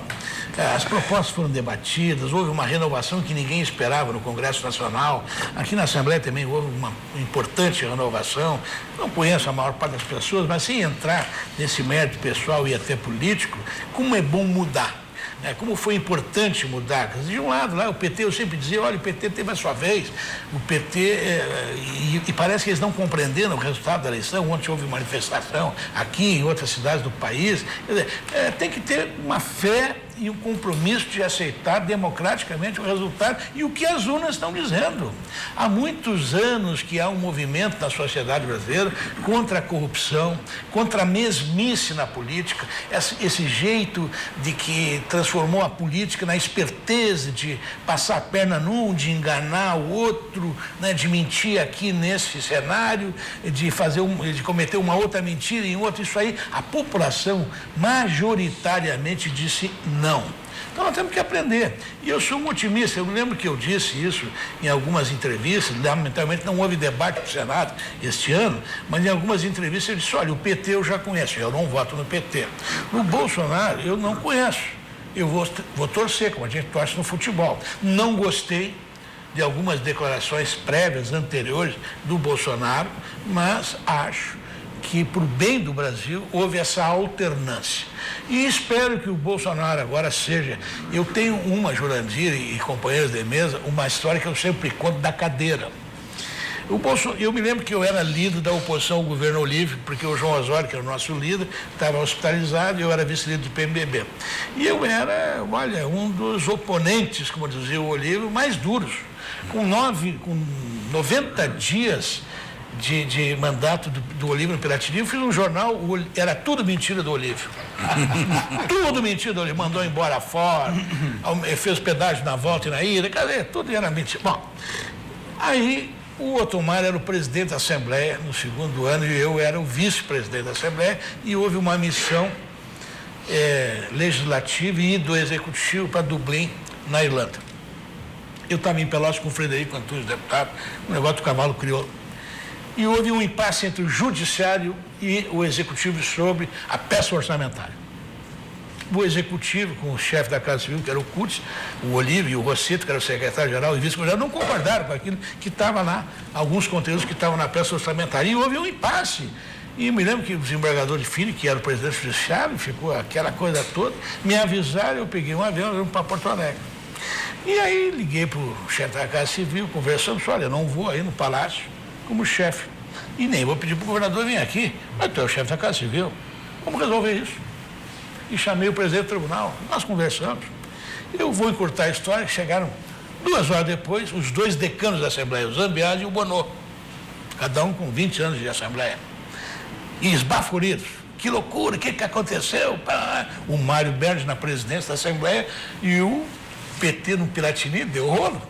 As propostas foram debatidas, houve uma renovação que ninguém esperava no Congresso Nacional. Aqui na Assembleia também houve uma importante renovação. Não conheço a maior parte das pessoas, mas sem entrar nesse mérito pessoal e até político, como é bom mudar. né, como foi importante mudar. De um lado, lá o PT, eu sempre dizia, olha, o PT teve a sua vez, o PT, e parece que eles não compreenderam o resultado da eleição. Ontem houve manifestação aqui, em outras cidades do país. Quer dizer, tem que ter uma fé e um compromisso de aceitar democraticamente o resultado e o que as urnas estão dizendo. Há muitos anos que há um movimento na sociedade brasileira contra a corrupção, contra a mesmice na política, esse jeito de que transformou a política na esperteza de passar a perna num, de enganar o outro, né, de mentir aqui nesse cenário, de cometer uma outra mentira em outro. Isso aí, a população majoritariamente disse não. Então nós temos que aprender. E eu sou um otimista, eu me lembro que eu disse isso em algumas entrevistas, lamentavelmente não houve debate no Senado este ano, mas em algumas entrevistas eu disse, olha, o PT eu já conheço, eu não voto no PT. O Bolsonaro eu não conheço, eu vou torcer, como a gente torce no futebol. Não gostei de algumas declarações prévias, anteriores do Bolsonaro, mas acho que, para o bem do Brasil, houve essa alternância. E espero que o Bolsonaro agora seja... Eu tenho Jurandir e companheiros de mesa, uma história que eu sempre conto da cadeira. Eu me lembro que eu era líder da oposição ao governo Olívio, porque o João Osório, que era o nosso líder, estava hospitalizado e eu era vice-líder do PMDB. E eu era, olha, um dos oponentes, como dizia o Olívio, mais duros. Com 90 dias de mandato do Olívio no Piratini, eu fiz um jornal, era tudo mentira do Olívio. Tudo mentira do Olívio. Mandou embora fora, fez pedágio na volta e na ida, cadê? Tudo era mentira. Bom, aí o Otomar era o presidente da Assembleia no segundo ano e eu era o vice-presidente da Assembleia e houve uma missão legislativa e do Executivo para Dublin, na Irlanda. Eu estava em Pelotas com o Frederico Antunes, deputado, um negócio do cavalo crioulo. E houve um impasse entre o Judiciário e o Executivo sobre a peça orçamentária. O Executivo, com o chefe da Casa Civil, que era o Curtis, o Olívio e o Rosseto, que era o secretário-geral e vice-secretário, não concordaram com aquilo que estava lá, alguns conteúdos que estavam na peça orçamentária. E houve um impasse. E me lembro que o desembargador de Filho, que era o presidente do Judiciário, ficou aquela coisa toda, me avisaram, eu peguei um avião para Porto Alegre. E aí liguei para o chefe da Casa Civil, conversamos, olha, eu não vou aí no Palácio como chefe. E nem vou pedir para o governador vir aqui. Mas tu é o chefe da Casa Civil. Vamos resolver isso. E chamei o presidente do tribunal. Nós conversamos. Eu vou encurtar a história. Chegaram 2 horas depois, os 2 decanos da Assembleia, o Zambiase e o Bonô. Cada um com 20 anos de Assembleia. E esbaforidos. Que loucura, o que aconteceu? O Mário Berges na presidência da Assembleia e o PT no Piratini deu rolo.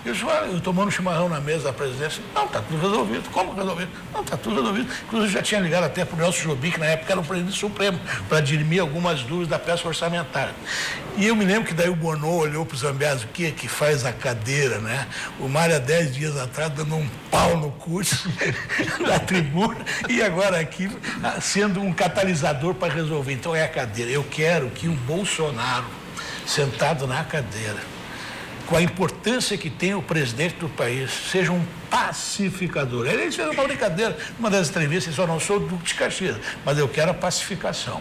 Eu disse, olha, eu tomando chimarrão na mesa da presidência. Não, está tudo resolvido. Como resolvido? Não, está tudo resolvido. Inclusive, já tinha ligado até para o Nelson Jobim, que na época era o presidente supremo, para dirimir algumas dúvidas da peça orçamentária. E eu me lembro que daí o Bonô olhou para o Zambiase, o que é que faz a cadeira, né? O Mário, há 10 dias atrás, dando um pau no curso da tribuna, e agora aqui sendo um catalisador para resolver. Então, é a cadeira. Eu quero que o Bolsonaro, sentado na cadeira, com a importância que tem o presidente do país, seja um pacificador. Ele fez uma brincadeira, uma das entrevistas, eu só não sou Duque de Caxias, mas eu quero a pacificação.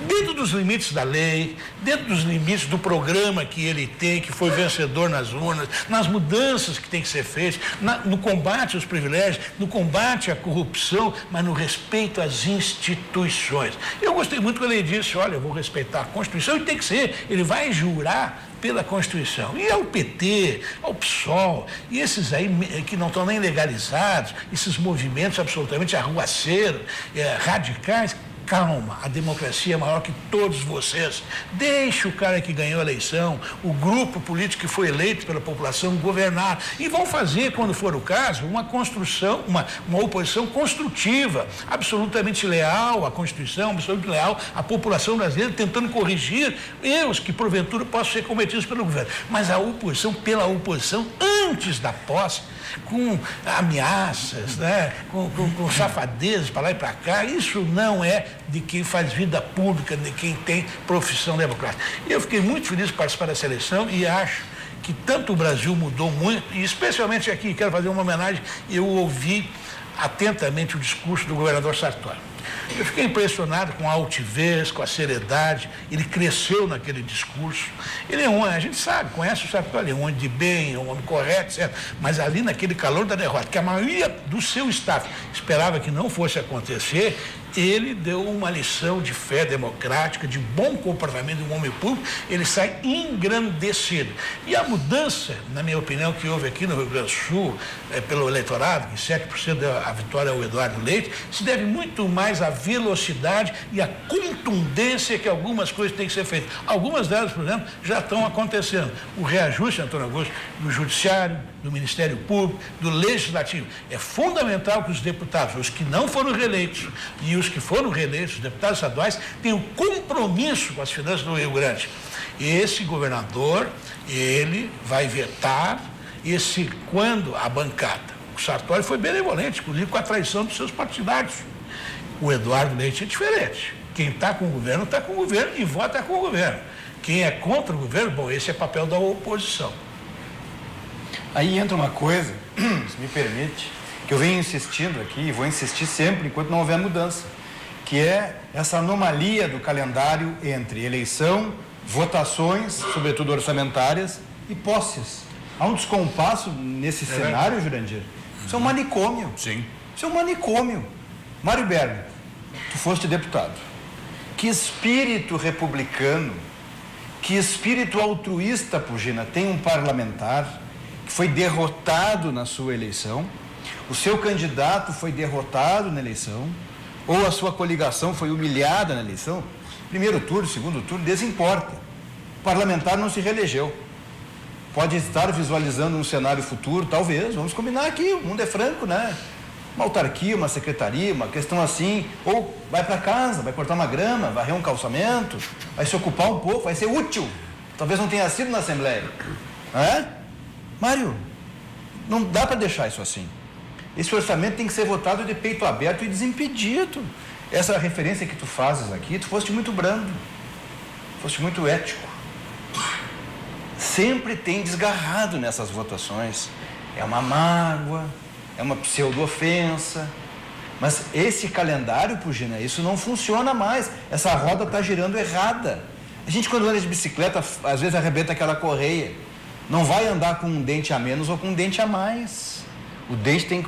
Dentro dos limites da lei, dentro dos limites do programa que ele tem, que foi vencedor nas urnas, nas mudanças que tem que ser feitas, no combate aos privilégios, no combate à corrupção, mas no respeito às instituições. Eu gostei muito quando ele disse, olha, eu vou respeitar a Constituição, e tem que ser, ele vai jurar pela Constituição. E ao PT, ao PSOL, e esses aí que não estão nem legalizados, esses movimentos absolutamente arruaceiros, radicais, calma, a democracia é maior que todos vocês. Deixe o cara que ganhou a eleição, o grupo político que foi eleito pela população governar. E vão fazer, quando for o caso, uma construção, uma oposição construtiva, absolutamente leal à Constituição, absolutamente leal à população brasileira, tentando corrigir erros que, porventura, possam ser cometidos pelo governo. Mas a oposição pela oposição, antes da posse, com ameaças, né? com safadezas para lá e para cá, isso não é de quem faz vida pública, de quem tem profissão democrática. E eu fiquei muito feliz de participar dessa eleição e acho que tanto o Brasil mudou muito, e especialmente aqui, quero fazer uma homenagem, eu ouvi atentamente o discurso do governador Sartori. Eu fiquei impressionado com a altivez, com a seriedade. Ele cresceu naquele discurso. Ele é um homem, a gente sabe, conhece o Sartori, é um homem de bem, é um homem correto, etc. Mas ali naquele calor da derrota, que a maioria do seu staff esperava que não fosse acontecer, ele deu uma lição de fé democrática, de bom comportamento de um homem público, ele sai engrandecido. E a mudança, na minha opinião, que houve aqui no Rio Grande do Sul, pelo eleitorado, que 7% da vitória ao Eduardo Leite, se deve muito mais à velocidade e à contundência que algumas coisas têm que ser feitas. Algumas delas, por exemplo, já estão acontecendo. O reajuste, Antônio Augusto, do Judiciário, do Ministério Público, do Legislativo. É fundamental que os deputados, os que não foram reeleitos e os que foram reeleitos, os deputados estaduais, tenham compromisso com as finanças do Rio Grande. Esse governador, ele vai vetar quando a bancada. O Sartori foi benevolente, inclusive com a traição dos seus partidários. O Eduardo Leite é diferente. Quem está com o governo e vota com o governo. Quem é contra o governo, bom, esse é papel da oposição. Aí entra uma coisa, se me permite, que eu venho insistindo aqui e vou insistir sempre enquanto não houver mudança, que é essa anomalia do calendário entre eleição, votações, sobretudo orçamentárias, e posses. Há um descompasso nesse cenário, Jurandir. Isso é um manicômio. Sim. Isso é um manicômio. Mário Berni, tu foste deputado. Que espírito republicano, que espírito altruísta, Pugina, tem um parlamentar que foi derrotado na sua eleição, o seu candidato foi derrotado na eleição, ou a sua coligação foi humilhada na eleição, primeiro turno, segundo turno, desimporta. O parlamentar não se reelegeu. Pode estar visualizando um cenário futuro, talvez, vamos combinar aqui, o mundo é franco, né? Uma autarquia, uma secretaria, uma questão assim, ou vai para casa, vai cortar uma grama, varrer um calçamento, vai se ocupar um pouco, vai ser útil. Talvez não tenha sido na Assembleia. Não é? Mário, não dá para deixar isso assim. Esse orçamento tem que ser votado de peito aberto e desimpedido. Essa referência que tu fazes aqui, tu foste muito brando, foste muito ético. Sempre tem desgarrado nessas votações. É uma mágoa, é uma pseudo-ofensa. Mas esse calendário, Pugina, isso não funciona mais. Essa roda está girando errada. A gente, quando anda de bicicleta, às vezes arrebenta aquela correia. Não vai andar com um dente a menos ou com um dente a mais.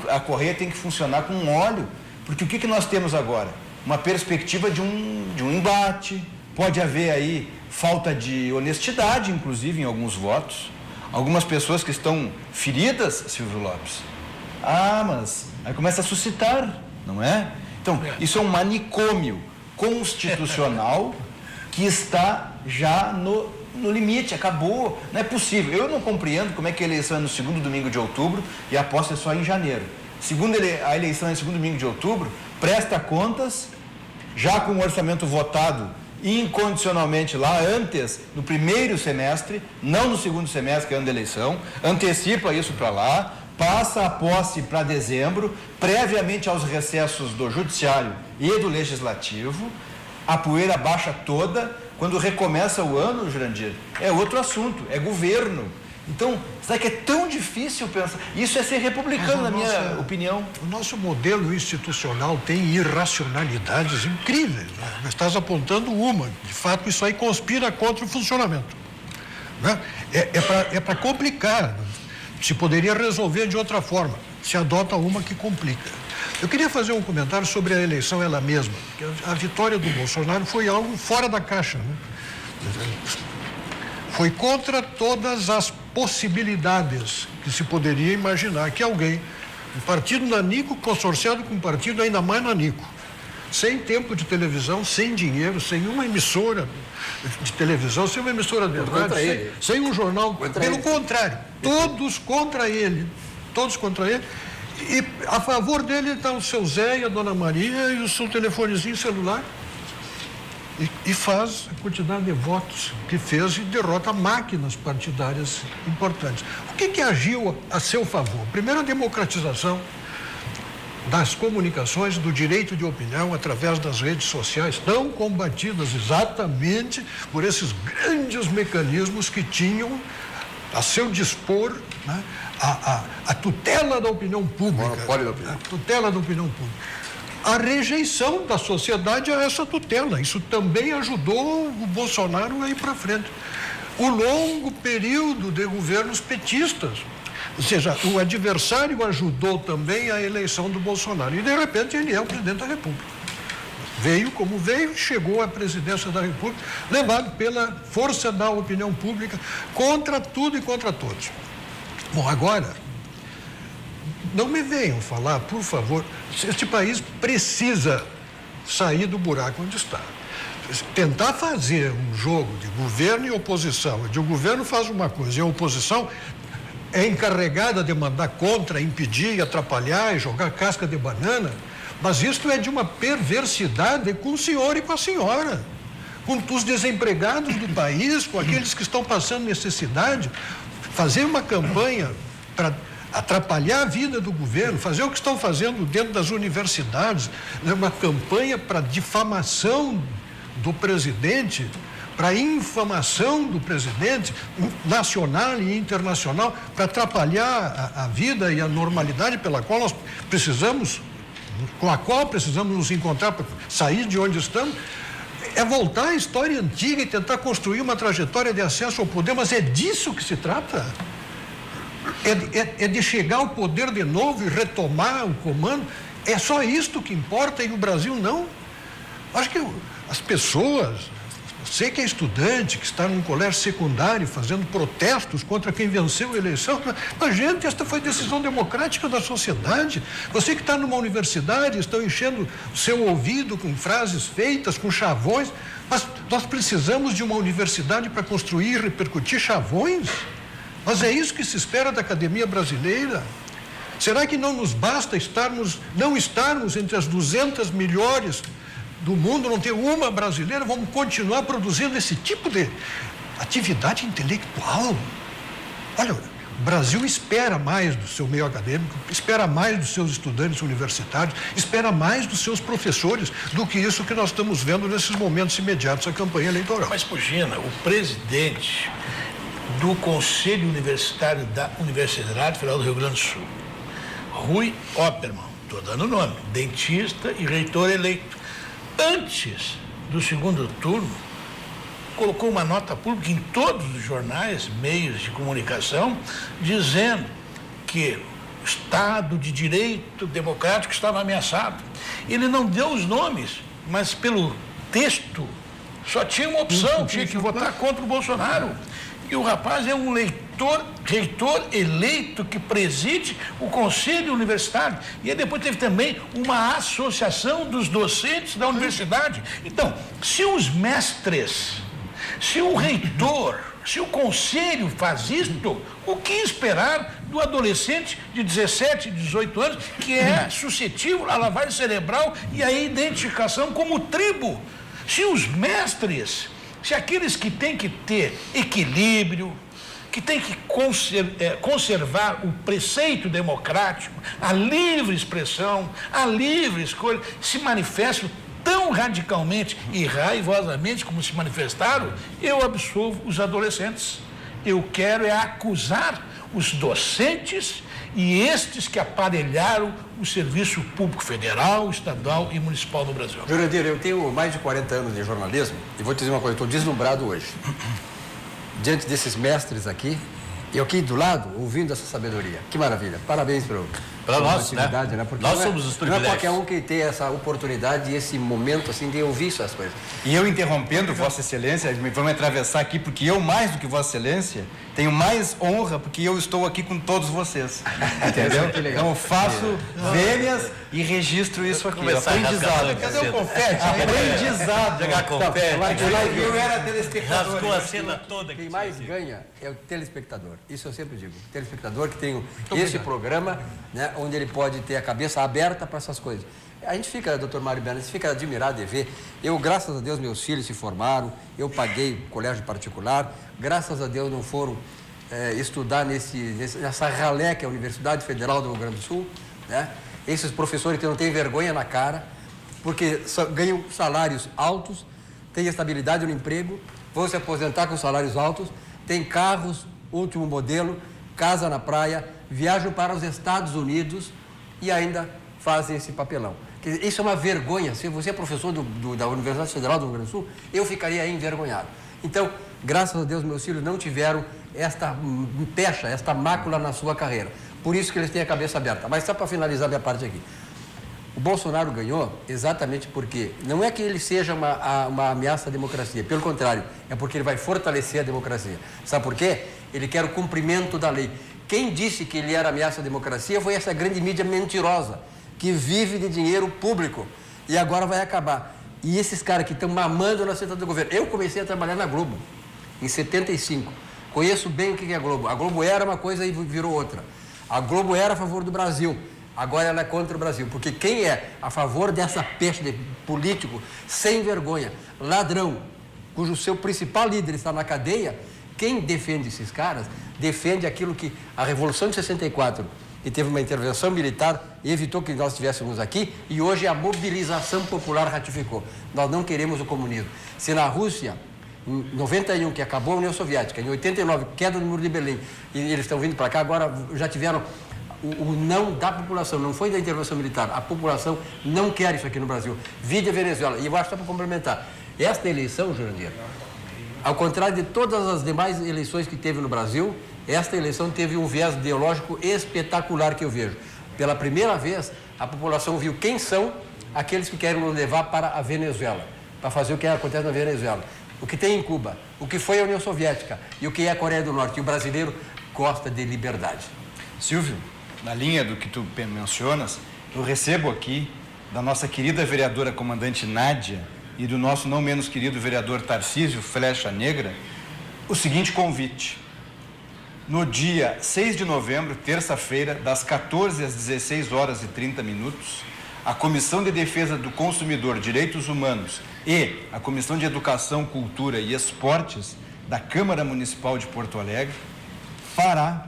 A correia tem que funcionar com óleo. Porque o que nós temos agora? Uma perspectiva de um embate. Pode haver aí falta de honestidade, inclusive, em alguns votos. Algumas pessoas que estão feridas, Silvio Lopes. Mas aí começa a suscitar, não é? Então, isso é um manicômio constitucional que está já no limite, acabou. Não é possível. Eu não compreendo como é que a eleição é no segundo domingo de outubro e a posse é só em janeiro. A eleição é no segundo domingo de outubro, presta contas, já com o orçamento votado incondicionalmente lá antes, no primeiro semestre, não no segundo semestre, que é ano da eleição, antecipa isso para lá, passa a posse para dezembro, previamente aos recessos do Judiciário e do Legislativo, a poeira baixa toda, quando recomeça o ano, Jurandir, é outro assunto, é governo. Então, será que é tão difícil pensar? Isso é ser republicano, na minha opinião. O nosso modelo institucional tem irracionalidades incríveis. Né? Nós estás apontando uma. De fato, isso aí conspira contra o funcionamento. Né? É para complicar. Se poderia resolver de outra forma. Se adota uma que complica. Eu queria fazer um comentário sobre a eleição ela mesma. A vitória do Bolsonaro foi algo fora da caixa. Né? Foi contra todas as possibilidades que se poderia imaginar que alguém, um partido nanico consorciado com um partido ainda mais nanico, sem tempo de televisão, sem dinheiro, sem uma emissora de televisão, sem uma emissora de rádio, sem um jornal, pelo contrário, todos contra ele, e a favor dele está o seu Zé e a Dona Maria e o seu telefonezinho celular. E faz a quantidade de votos que fez e derrota máquinas partidárias importantes. O que agiu a seu favor? Primeiro, a democratização das comunicações, do direito de opinião através das redes sociais, tão combatidas exatamente por esses grandes mecanismos que tinham a seu dispor, né, a tutela da opinião pública. Monopólio da opinião. A tutela da opinião pública. a rejeição da sociedade a essa tutela. Isso também ajudou o Bolsonaro a ir para frente. O longo período de governos petistas, ou seja, o adversário ajudou também a eleição do Bolsonaro. E, de repente, ele é o presidente da República. Veio como veio, chegou à presidência da República, levado pela força da opinião pública contra tudo e contra todos. Bom, agora, não me venham falar, por favor, este país precisa sair do buraco onde está. Tentar fazer um jogo de governo e oposição, onde o governo faz uma coisa e a oposição é encarregada de mandar contra, impedir, atrapalhar e jogar casca de banana, mas isso é de uma perversidade com o senhor e com a senhora, com os desempregados do país, com aqueles que estão passando necessidade. Fazer uma campanha para atrapalhar a vida do governo, fazer o que estão fazendo dentro das universidades, uma campanha para difamação do presidente, para infamação do presidente, nacional e internacional, para atrapalhar a vida e a normalidade pela qual nós precisamos, com a qual precisamos nos encontrar para sair de onde estamos, é voltar à história antiga e tentar construir uma trajetória de acesso ao poder, mas é disso que se trata. É de chegar ao poder de novo e retomar o comando. É só isto que importa e o Brasil não. Acho que as pessoas, você que é estudante, que está num colégio secundário fazendo protestos contra quem venceu a eleição, mas gente, esta foi decisão democrática da sociedade. Você que está numa universidade, estão enchendo o seu ouvido com frases feitas, com chavões, mas nós precisamos de uma universidade para construir e repercutir chavões? Mas é isso que se espera da academia brasileira? Será que não nos basta não estarmos entre as 200 melhores do mundo, não ter uma brasileira? Vamos continuar produzindo esse tipo de atividade intelectual? Olha, o Brasil espera mais do seu meio acadêmico, espera mais dos seus estudantes universitários, espera mais dos seus professores do que isso que nós estamos vendo nesses momentos imediatos da campanha eleitoral. Mas, Pugina, o presidente do Conselho Universitário da Universidade Federal do Rio Grande do Sul, Rui Oppermann, estou dando o nome, dentista e reitor eleito, antes do segundo turno, colocou uma nota pública em todos os jornais, meios de comunicação, dizendo que o Estado de Direito Democrático estava ameaçado. Ele não deu os nomes, mas pelo texto só tinha uma opção, tinha que votar contra o Bolsonaro. E o rapaz é um reitor eleito que preside o Conselho Universitário. E aí depois teve também uma associação dos docentes da universidade. Então, se os mestres, se o reitor, se o conselho faz isto, o que esperar do adolescente de 17, 18 anos, que é suscetível à lavagem cerebral e à identificação como tribo? Se os mestres, se aqueles que têm que ter equilíbrio, que têm que conservar o preceito democrático, a livre expressão, a livre escolha, se manifestam tão radicalmente e raivosamente como se manifestaram, eu absolvo os adolescentes. Eu quero acusar os docentes e estes que aparelharam o serviço público federal, estadual e municipal no Brasil. Jurandir, eu tenho mais de 40 anos de jornalismo e vou te dizer uma coisa, estou deslumbrado hoje. Diante desses mestres aqui, e aqui do lado, ouvindo essa sabedoria. Que maravilha. Parabéns para nós, atividade, né? Porque nós somos os privilégios. Não é qualquer um que tem essa oportunidade e esse momento assim de ouvir essas coisas. E eu interrompendo Vossa Excelência, vamos atravessar aqui, porque eu, mais do que Vossa Excelência, tenho mais honra, porque eu estou aqui com todos vocês. Entendeu? Então eu faço vênias e registro isso aqui. Aprendizado. Cadê o confete? Aprendizado. Jogar confete. Eu era telespectador. Rasgou a cena toda. Quem mais ganha é o telespectador. Isso eu sempre digo. O telespectador que tem esse programa, né, onde ele pode ter a cabeça aberta para essas coisas. A gente fica, doutor Mário Berna, a gente fica admirado de ver. Eu, graças a Deus, meus filhos se formaram, eu paguei colégio particular, graças a Deus não foram estudar nessa ralé que é a Universidade Federal do Rio Grande do Sul, né? Esses professores que não têm vergonha na cara, porque ganham salários altos, têm estabilidade no emprego, vão se aposentar com salários altos, têm carros, último modelo, casa na praia, viajam para os Estados Unidos e ainda fazem esse papelão. Isso é uma vergonha. Se você é professor da Universidade Federal do Rio Grande do Sul, eu ficaria envergonhado. Então, graças a Deus, meus filhos não tiveram esta pecha, esta mácula na sua carreira. Por isso que eles têm a cabeça aberta. Mas só para finalizar minha parte aqui. O Bolsonaro ganhou exatamente porque não é que ele seja uma ameaça à democracia, pelo contrário, é porque ele vai fortalecer a democracia. Sabe por quê? Ele quer o cumprimento da lei. Quem disse que ele era ameaça à democracia foi essa grande mídia mentirosa, que vive de dinheiro público e agora vai acabar. E esses caras que estão mamando na senta do governo. Eu comecei a trabalhar na Globo em 75. Conheço bem o que é a Globo. A Globo era uma coisa e virou outra. A Globo era a favor do Brasil. Agora ela é contra o Brasil, porque quem é a favor dessa peste de político sem vergonha, ladrão, cujo seu principal líder está na cadeia, quem defende esses caras, defende aquilo que a Revolução de 64, que teve uma intervenção militar e evitou que nós estivéssemos aqui, e hoje a mobilização popular ratificou. Nós não queremos o comunismo. Se na Rússia, em 91, que acabou a União Soviética, em 89, queda do Muro de Berlim, e eles estão vindo para cá, agora já tiveram o não da população, não foi da intervenção militar. A população não quer isso aqui no Brasil. Vide a Venezuela. E eu acho só para complementar. Esta eleição, Jurandir, ao contrário de todas as demais eleições que teve no Brasil, esta eleição teve um viés ideológico espetacular que eu vejo. Pela primeira vez, a população viu quem são aqueles que querem nos levar para a Venezuela, para fazer o que acontece na Venezuela. O que tem em Cuba, o que foi a União Soviética e o que é a Coreia do Norte. E o brasileiro gosta de liberdade. Silvio, na linha do que tu mencionas, eu recebo aqui da nossa querida vereadora comandante Nádia e do nosso não menos querido vereador Tarcísio Flecha Negra o seguinte convite. No dia 6 de novembro, terça-feira, das 14 às 16 horas e 30 minutos, a Comissão de Defesa do Consumidor, Direitos Humanos e a Comissão de Educação, Cultura e Esportes da Câmara Municipal de Porto Alegre fará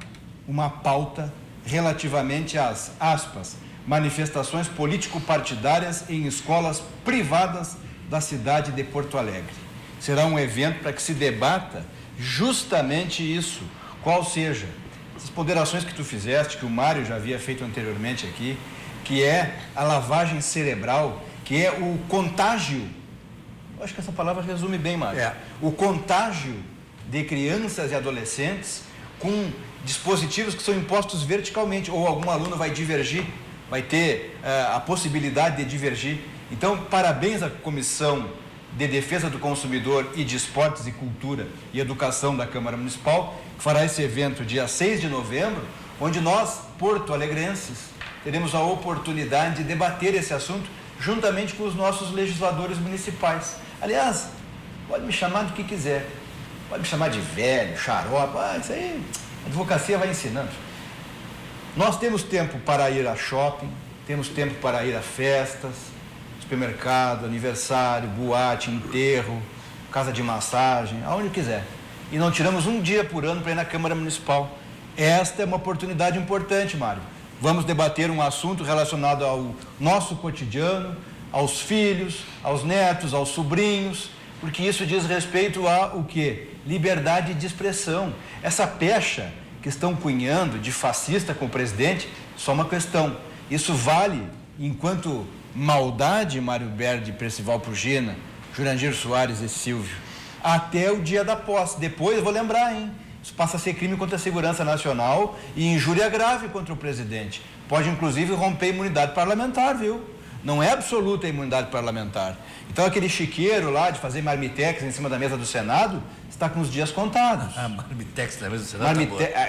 uma pauta relativamente às, aspas, manifestações político-partidárias em escolas privadas da cidade de Porto Alegre. Será um evento para que se debata justamente isso, qual seja, essas ponderações que tu fizeste, que o Mário já havia feito anteriormente aqui, que é a lavagem cerebral, que é o contágio, eu acho que essa palavra resume bem, Mário, o contágio de crianças e adolescentes com dispositivos que são impostos verticalmente, ou algum aluno vai divergir, vai ter a possibilidade de divergir. Então, parabéns à Comissão de Defesa do Consumidor e de Esportes e Cultura e Educação da Câmara Municipal, que fará esse evento dia 6 de novembro, onde nós, porto-alegrenses, teremos a oportunidade de debater esse assunto juntamente com os nossos legisladores municipais. Aliás, pode me chamar do que quiser, pode me chamar de velho, xarope, isso aí a advocacia vai ensinando. Nós temos tempo para ir a shopping, temos tempo para ir a festas, supermercado, aniversário, boate, enterro, casa de massagem, aonde quiser. E não tiramos um dia por ano para ir na Câmara Municipal. Esta é uma oportunidade importante, Mário. Vamos debater um assunto relacionado ao nosso cotidiano, aos filhos, aos netos, aos sobrinhos, porque isso diz respeito a o quê? Liberdade de expressão. Essa pecha que estão cunhando de fascista com o presidente, só uma questão. Isso vale enquanto maldade, Mário Berdi, Percival Pugina, Jurandir Soares e Silvio, até o dia da posse. Depois, eu vou lembrar, hein? Isso passa a ser crime contra a segurança nacional e injúria grave contra o presidente. Pode, inclusive, romper a imunidade parlamentar, viu? Não é absoluta a imunidade parlamentar. Então, aquele chiqueiro lá de fazer marmitex em cima da mesa do Senado está com os dias contados. Ah, marmitex na mesa do Senado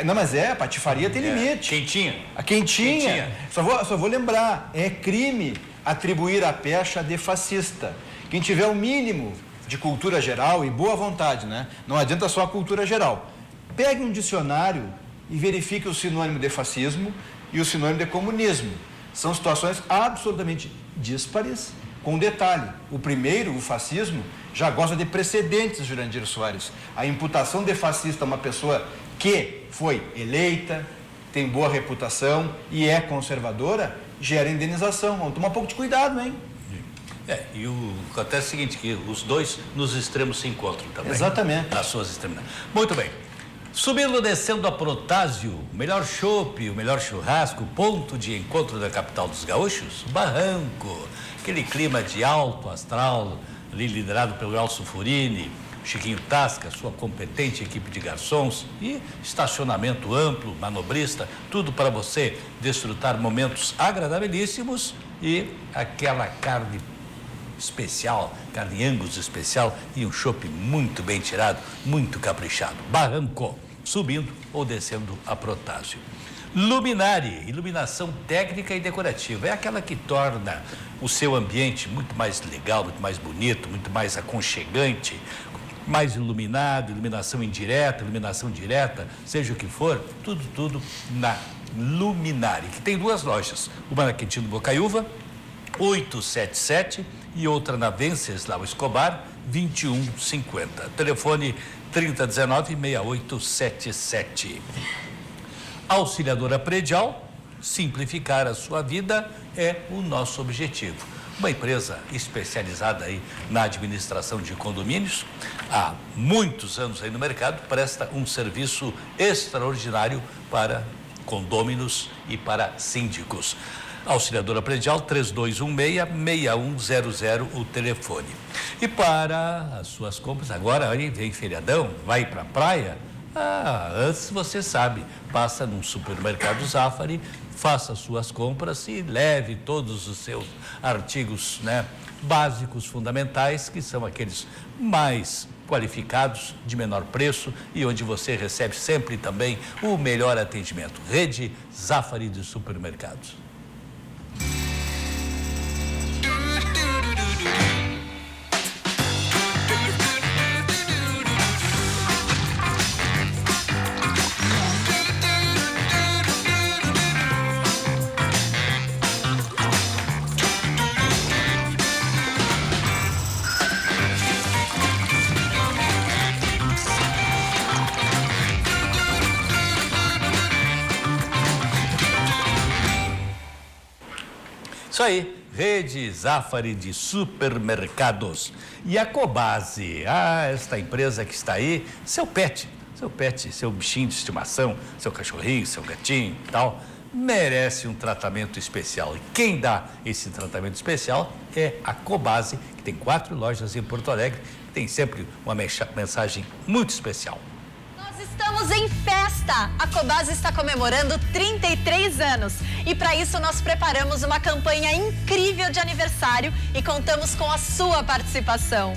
Não, mas a patifaria tem limite. Quentinha. A quentinha. Só vou lembrar, é crime atribuir a pecha de fascista. Quem tiver o mínimo de cultura geral e boa vontade, né? Não adianta só a cultura geral. Pegue um dicionário e verifique o sinônimo de fascismo e o sinônimo de comunismo. São situações absolutamente díspares, com detalhe. O primeiro, o fascismo, já gosta de precedentes, Jurandir Soares. A imputação de fascista a uma pessoa que foi eleita, tem boa reputação e é conservadora, gera indenização. Vamos tomar um pouco de cuidado, hein? E o que acontece é o seguinte, que os dois nos extremos se encontram também. Exatamente. Nas suas extremidades. Muito bem. Subindo, descendo a Protásio, o melhor chopp, o melhor churrasco, ponto de encontro da capital dos gaúchos, Barranco. Aquele clima de alto astral, ali liderado pelo Elcio Furini, Chiquinho Tasca, sua competente equipe de garçons e estacionamento amplo, manobrista, tudo para você desfrutar momentos agradabilíssimos e aquela carne especial, carne Angus especial e um chopp muito bem tirado, muito caprichado. Barranco, subindo ou descendo a Protásio. Luminari, iluminação técnica e decorativa, é aquela que torna o seu ambiente muito mais legal, muito mais bonito, muito mais aconchegante, mais iluminado, iluminação indireta, iluminação direta, seja o que for, tudo na Luminari, que tem 2 lojas, uma na Quintino Bocaiúva, 877, e outra na Venceslau Escobar, 2150. Telefone 3019-6877. Auxiliadora Predial, simplificar a sua vida é o nosso objetivo. Uma empresa especializada aí na administração de condomínios, há muitos anos aí no mercado, presta um serviço extraordinário para condôminos e para síndicos. Auxiliadora Predial, 3216-6100, o telefone. E para as suas compras, agora aí vem feriadão, vai para a praia? Antes você sabe, passa num supermercado Zafari, faça suas compras e leve todos os seus artigos, né, básicos, fundamentais, que são aqueles mais qualificados, de menor preço e onde você recebe sempre também o melhor atendimento. Rede Zafari de Supermercados. Isso aí, Rede Zafari de Supermercados. E a Cobase, esta empresa que está aí, seu pet, seu bichinho de estimação, seu cachorrinho, seu gatinho e tal, merece um tratamento especial. E quem dá esse tratamento especial é a Cobase, que tem 4 lojas em Porto Alegre, tem sempre uma mensagem muito especial. Estamos em festa! A Cobase está comemorando 33 anos e para isso nós preparamos uma campanha incrível de aniversário e contamos com a sua participação.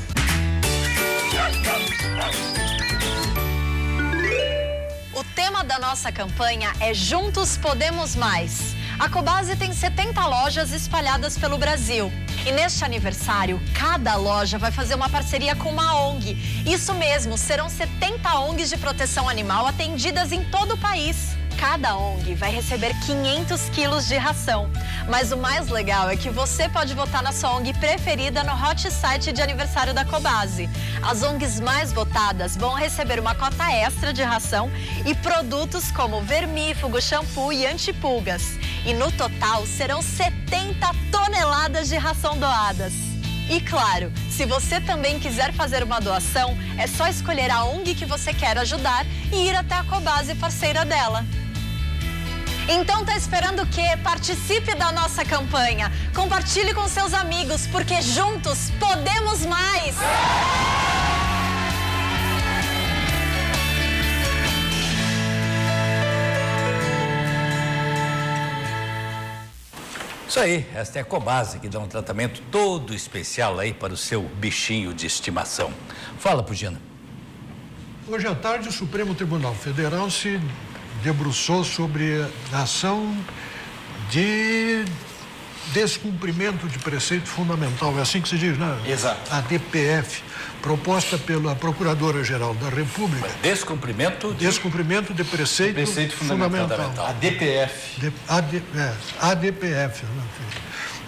O tema da nossa campanha é Juntos Podemos Mais. A Cobase tem 70 lojas espalhadas pelo Brasil. E neste aniversário, cada loja vai fazer uma parceria com uma ONG. Isso mesmo, serão 70 ONGs de proteção animal atendidas em todo o país. Cada ONG vai receber 500 quilos de ração. Mas o mais legal é que você pode votar na sua ONG preferida no hot site de aniversário da Cobase. As ONGs mais votadas vão receber uma cota extra de ração e produtos como vermífugo, shampoo e antipulgas. E no total serão 70 toneladas de ração doadas. E claro, se você também quiser fazer uma doação, é só escolher a ONG que você quer ajudar e ir até a Cobase, parceira dela. Então tá esperando o quê? Participe da nossa campanha. Compartilhe com seus amigos, porque juntos podemos mais! Isso aí, esta é a Cobase, que dá um tratamento todo especial aí para o seu bichinho de estimação. Fala, Pugina. Hoje à tarde, o Supremo Tribunal Federal se debruçou sobre a ação de descumprimento de preceito fundamental, é assim que se diz, né? Exato. A DPF, proposta pela Procuradora-Geral da República. Descumprimento de preceito fundamental. A DPF. ADPF. Né?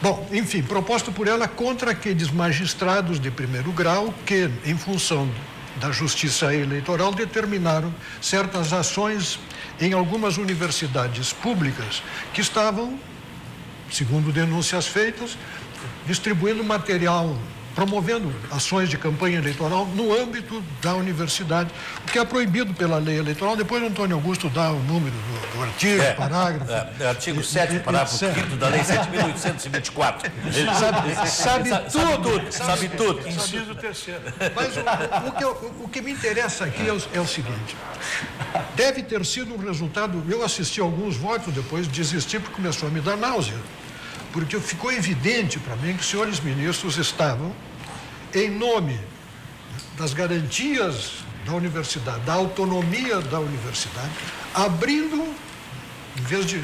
Bom, enfim, proposta por ela contra aqueles magistrados de primeiro grau que, em função da Justiça Eleitoral, determinaram certas ações em algumas universidades públicas que estavam, segundo denúncias feitas, distribuindo material promovendo ações de campanha eleitoral no âmbito da universidade, o que é proibido pela lei eleitoral. Depois o Antônio Augusto dá o número do artigo, parágrafo. Artigo 7º, parágrafo 5º da lei 7.824. Sabe tudo. Inciso terceiro. Mas o que me interessa aqui é o seguinte: deve ter sido um resultado. Eu assisti a alguns votos, depois desisti porque começou a me dar náusea. Porque ficou evidente para mim que os senhores ministros estavam, em nome das garantias da universidade, da autonomia da universidade, abrindo, em vez de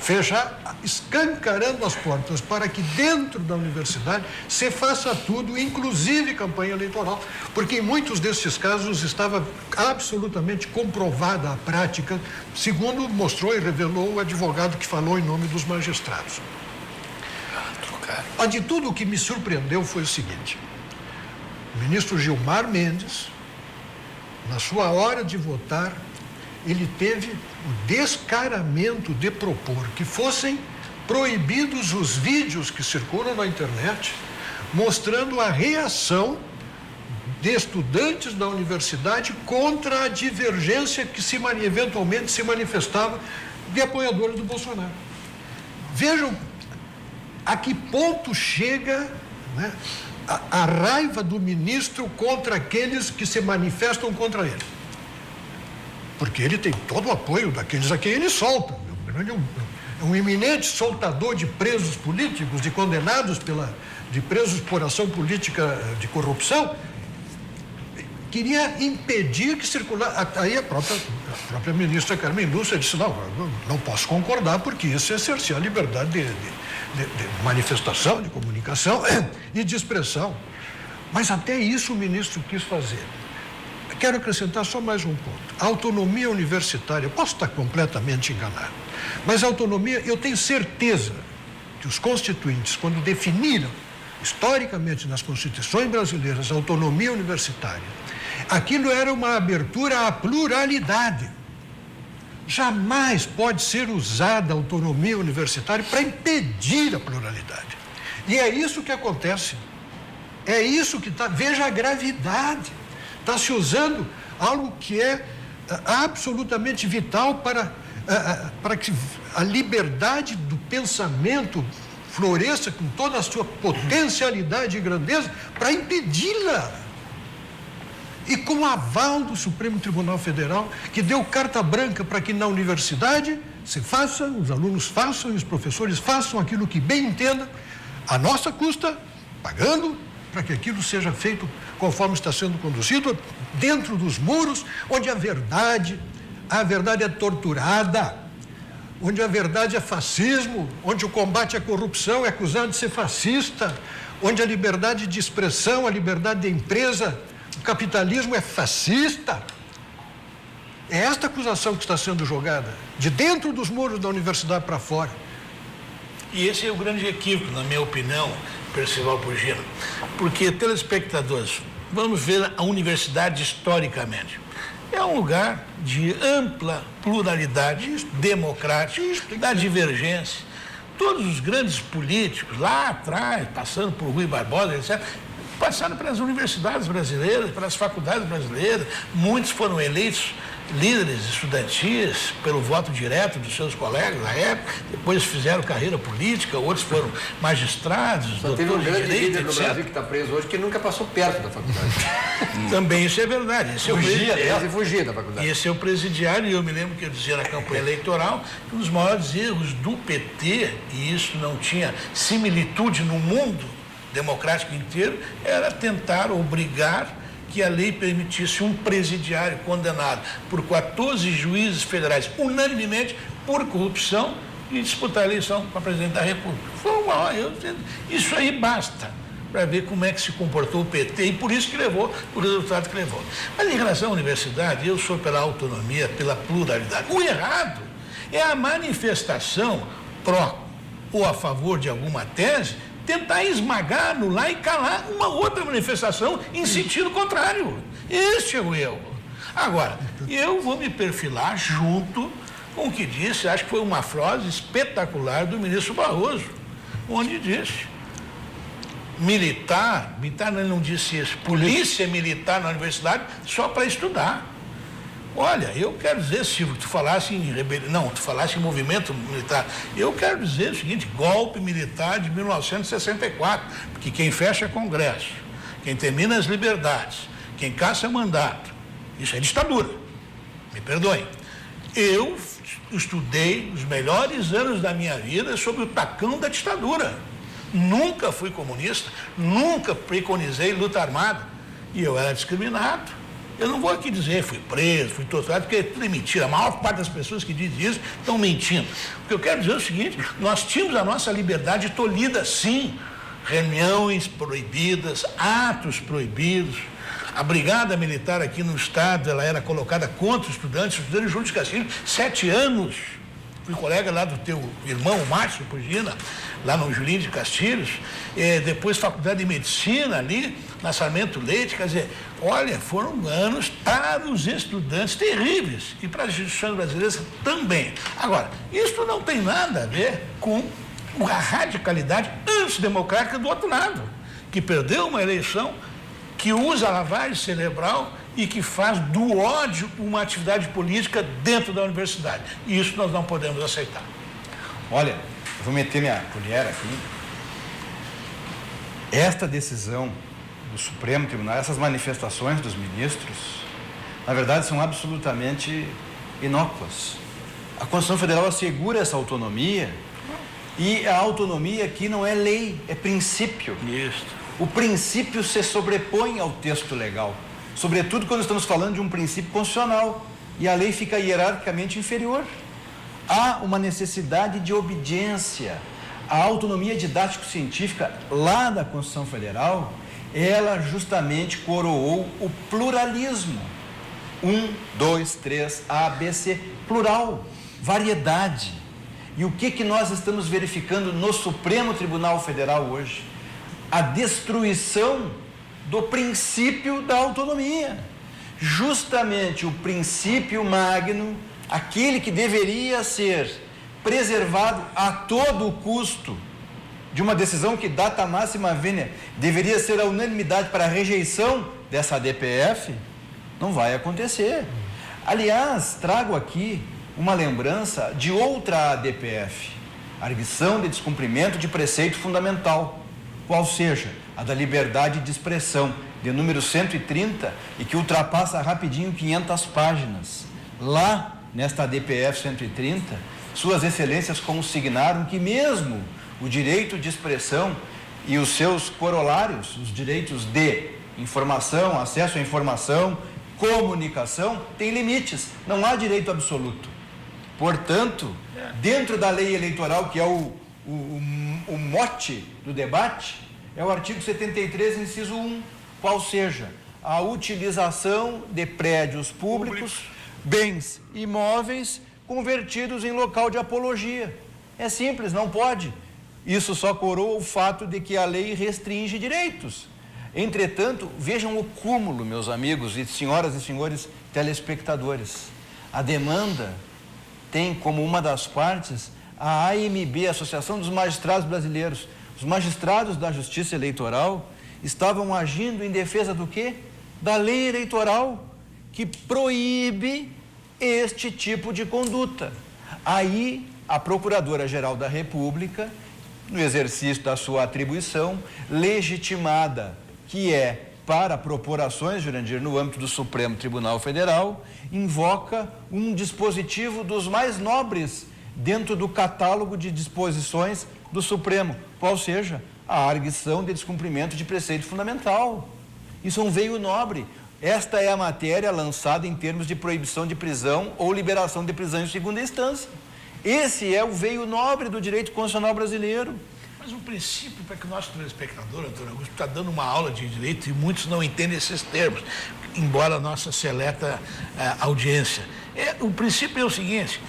fechar, escancarando as portas para que dentro da universidade se faça tudo, inclusive campanha eleitoral, porque em muitos desses casos estava absolutamente comprovada a prática, segundo mostrou e revelou o advogado que falou em nome dos magistrados. Mas de tudo o que me surpreendeu foi o seguinte: o ministro Gilmar Mendes, na sua hora de votar, ele teve o descaramento de propor que fossem proibidos os vídeos que circulam na internet mostrando a reação de estudantes da universidade contra a divergência que eventualmente se manifestava de apoiadores do Bolsonaro. Vejam a que ponto chega, né, a raiva do ministro contra aqueles que se manifestam contra ele. Porque ele tem todo o apoio daqueles a quem ele solta. É um eminente soltador de presos políticos, de condenados de presos por ação política de corrupção. Queria impedir que circulasse. Aí a própria ministra Carmen Lúcia disse: não posso concordar, porque isso é exercer a liberdade de manifestação, de comunicação e de expressão. Mas até isso o ministro quis fazer. Quero acrescentar só mais um ponto. A autonomia universitária, posso estar completamente enganado, mas a autonomia, eu tenho certeza que os constituintes, quando definiram historicamente nas constituições brasileiras a autonomia universitária, aquilo era uma abertura à pluralidade. Jamais pode ser usada a autonomia universitária para impedir a pluralidade. E é isso que acontece. É isso que está. Veja a gravidade. Está se usando algo que é absolutamente vital para que a liberdade do pensamento floresça com toda a sua potencialidade e grandeza, para impedi-la. E com o aval do Supremo Tribunal Federal, que deu carta branca para que na universidade se faça, os alunos façam e os professores façam aquilo que bem entendam, à nossa custa, pagando, para que aquilo seja feito conforme está sendo conduzido, dentro dos muros, onde a verdade é torturada, onde a verdade é fascismo, onde o combate à corrupção é acusado de ser fascista, onde a liberdade de expressão, a liberdade de empresa, o capitalismo é fascista. É esta acusação que está sendo jogada, de dentro dos muros da universidade para fora. E esse é o grande equívoco, na minha opinião, Percival Pugino. Porque, telespectadores, vamos ver a universidade historicamente. É um lugar de ampla pluralidade democrática, da divergência. Todos os grandes políticos, lá atrás, passando por Rui Barbosa, etc., passaram pelas universidades brasileiras, pelas faculdades brasileiras. Muitos foram eleitos líderes estudantis pelo voto direto dos seus colegas na época, depois fizeram carreira política, outros foram magistrados, Só teve um doutores de grande direito, líder no etc. Brasil que está preso hoje, que nunca passou perto da faculdade. Também isso é verdade. Esse é o Ele fugia da faculdade. Esse é o presidiário, e eu me lembro que eu dizia na campanha eleitoral que um dos maiores erros do PT, e isso não tinha similitude no mundo democrático inteiro, era tentar obrigar que a lei permitisse um presidiário condenado por 14 juízes federais, unanimemente, por corrupção, e disputar a eleição para presidente da República. Foi isso aí basta para ver como é que se comportou o PT, e por isso que levou o resultado que levou. Mas em relação à universidade, eu sou pela autonomia, pela pluralidade. O errado é a manifestação pró ou a favor de alguma tese, tentar esmagar, anular e calar uma outra manifestação em sentido contrário. Este é o erro. Agora, eu vou me perfilar junto com o que disse, acho que foi uma frase espetacular do ministro Barroso, onde disse: militar, ele não disse isso, polícia militar na universidade só para estudar. Olha, eu quero dizer, Silvio, tu falasse em rebelião, não, tu falasse em movimento militar. Eu quero dizer o seguinte, golpe militar de 1964, porque quem fecha Congresso, quem termina as liberdades, quem caça mandato, isso é ditadura, me perdoem. Eu estudei os melhores anos da minha vida sob o tacão da ditadura. Nunca fui comunista, nunca preconizei luta armada, e eu era discriminado. Eu não vou aqui dizer fui preso, fui torturado, porque é tudo mentira. A maior parte das pessoas que dizem isso estão mentindo. O que eu quero dizer é o seguinte, nós tínhamos a nossa liberdade tolhida, sim. Reuniões proibidas, atos proibidos. A brigada militar aqui no estado, ela era colocada contra os estudantes juntos de Castilhos, 7 anos. Fui colega lá do teu irmão, o Márcio Pugina, lá no Julinho de Castilhos, depois faculdade de medicina ali, na Sarmento Leite, quer dizer, olha, foram anos para os estudantes terríveis e para as instituições brasileiras também. Agora, isso não tem nada a ver com a radicalidade antidemocrática do outro lado, que perdeu uma eleição, que usa a lavagem cerebral e que faz do ódio uma atividade política dentro da universidade. E isso nós não podemos aceitar. Olha, eu vou meter minha colher aqui. Esta decisão do Supremo Tribunal, essas manifestações dos ministros, na verdade são absolutamente inócuas. A Constituição Federal assegura essa autonomia e a autonomia aqui não é lei, é princípio. Isso. O princípio se sobrepõe ao texto legal, sobretudo quando estamos falando de um princípio constitucional e a lei fica hierarquicamente inferior. Há uma necessidade de obediência. A autonomia didático-científica lá da Constituição Federal, ela justamente coroou o pluralismo. 1, 2, 3, A, B, C, plural, variedade. E o que nós estamos verificando no Supremo Tribunal Federal hoje? A destruição do princípio da autonomia. Justamente o princípio magno, aquele que deveria ser preservado a todo custo, de uma decisão que data máxima venia, deveria ser a unanimidade para a rejeição dessa ADPF, não vai acontecer. Aliás, trago aqui uma lembrança de outra ADPF, arguição de descumprimento de preceito fundamental, qual seja a da liberdade de expressão, de número 130, e que ultrapassa rapidinho 500 páginas. Lá, nesta ADPF 130, suas excelências consignaram que mesmo o direito de expressão e os seus corolários, os direitos de informação, acesso à informação, comunicação, têm limites, não há direito absoluto. Portanto, dentro da lei eleitoral, que é o mote do debate, é o artigo 73, inciso 1, qual seja a utilização de prédios públicos, bens imóveis convertidos em local de apologia. É simples, não pode. Isso só coroa o fato de que a lei restringe direitos. Entretanto, vejam o cúmulo, meus amigos e senhoras e senhores telespectadores. A demanda tem como uma das partes a AMB, Associação dos Magistrados Brasileiros. Os magistrados da Justiça Eleitoral estavam agindo em defesa do quê? Da lei eleitoral, que proíbe este tipo de conduta. Aí, a Procuradora-Geral da República, no exercício da sua atribuição, legitimada, que é para propor ações, Jurandir, no âmbito do Supremo Tribunal Federal, invoca um dispositivo dos mais nobres dentro do catálogo de disposições do Supremo, qual seja a arguição de descumprimento de preceito fundamental. Isso é um veio nobre. Esta é a matéria lançada em termos de proibição de prisão ou liberação de prisão em segunda instância. Esse é o veio nobre do direito constitucional brasileiro. Mas um princípio para que o nosso telespectador, Antônio Augusto, está dando uma aula de direito e muitos não entendem esses termos, embora a nossa seleta audiência. O princípio é o seguinte: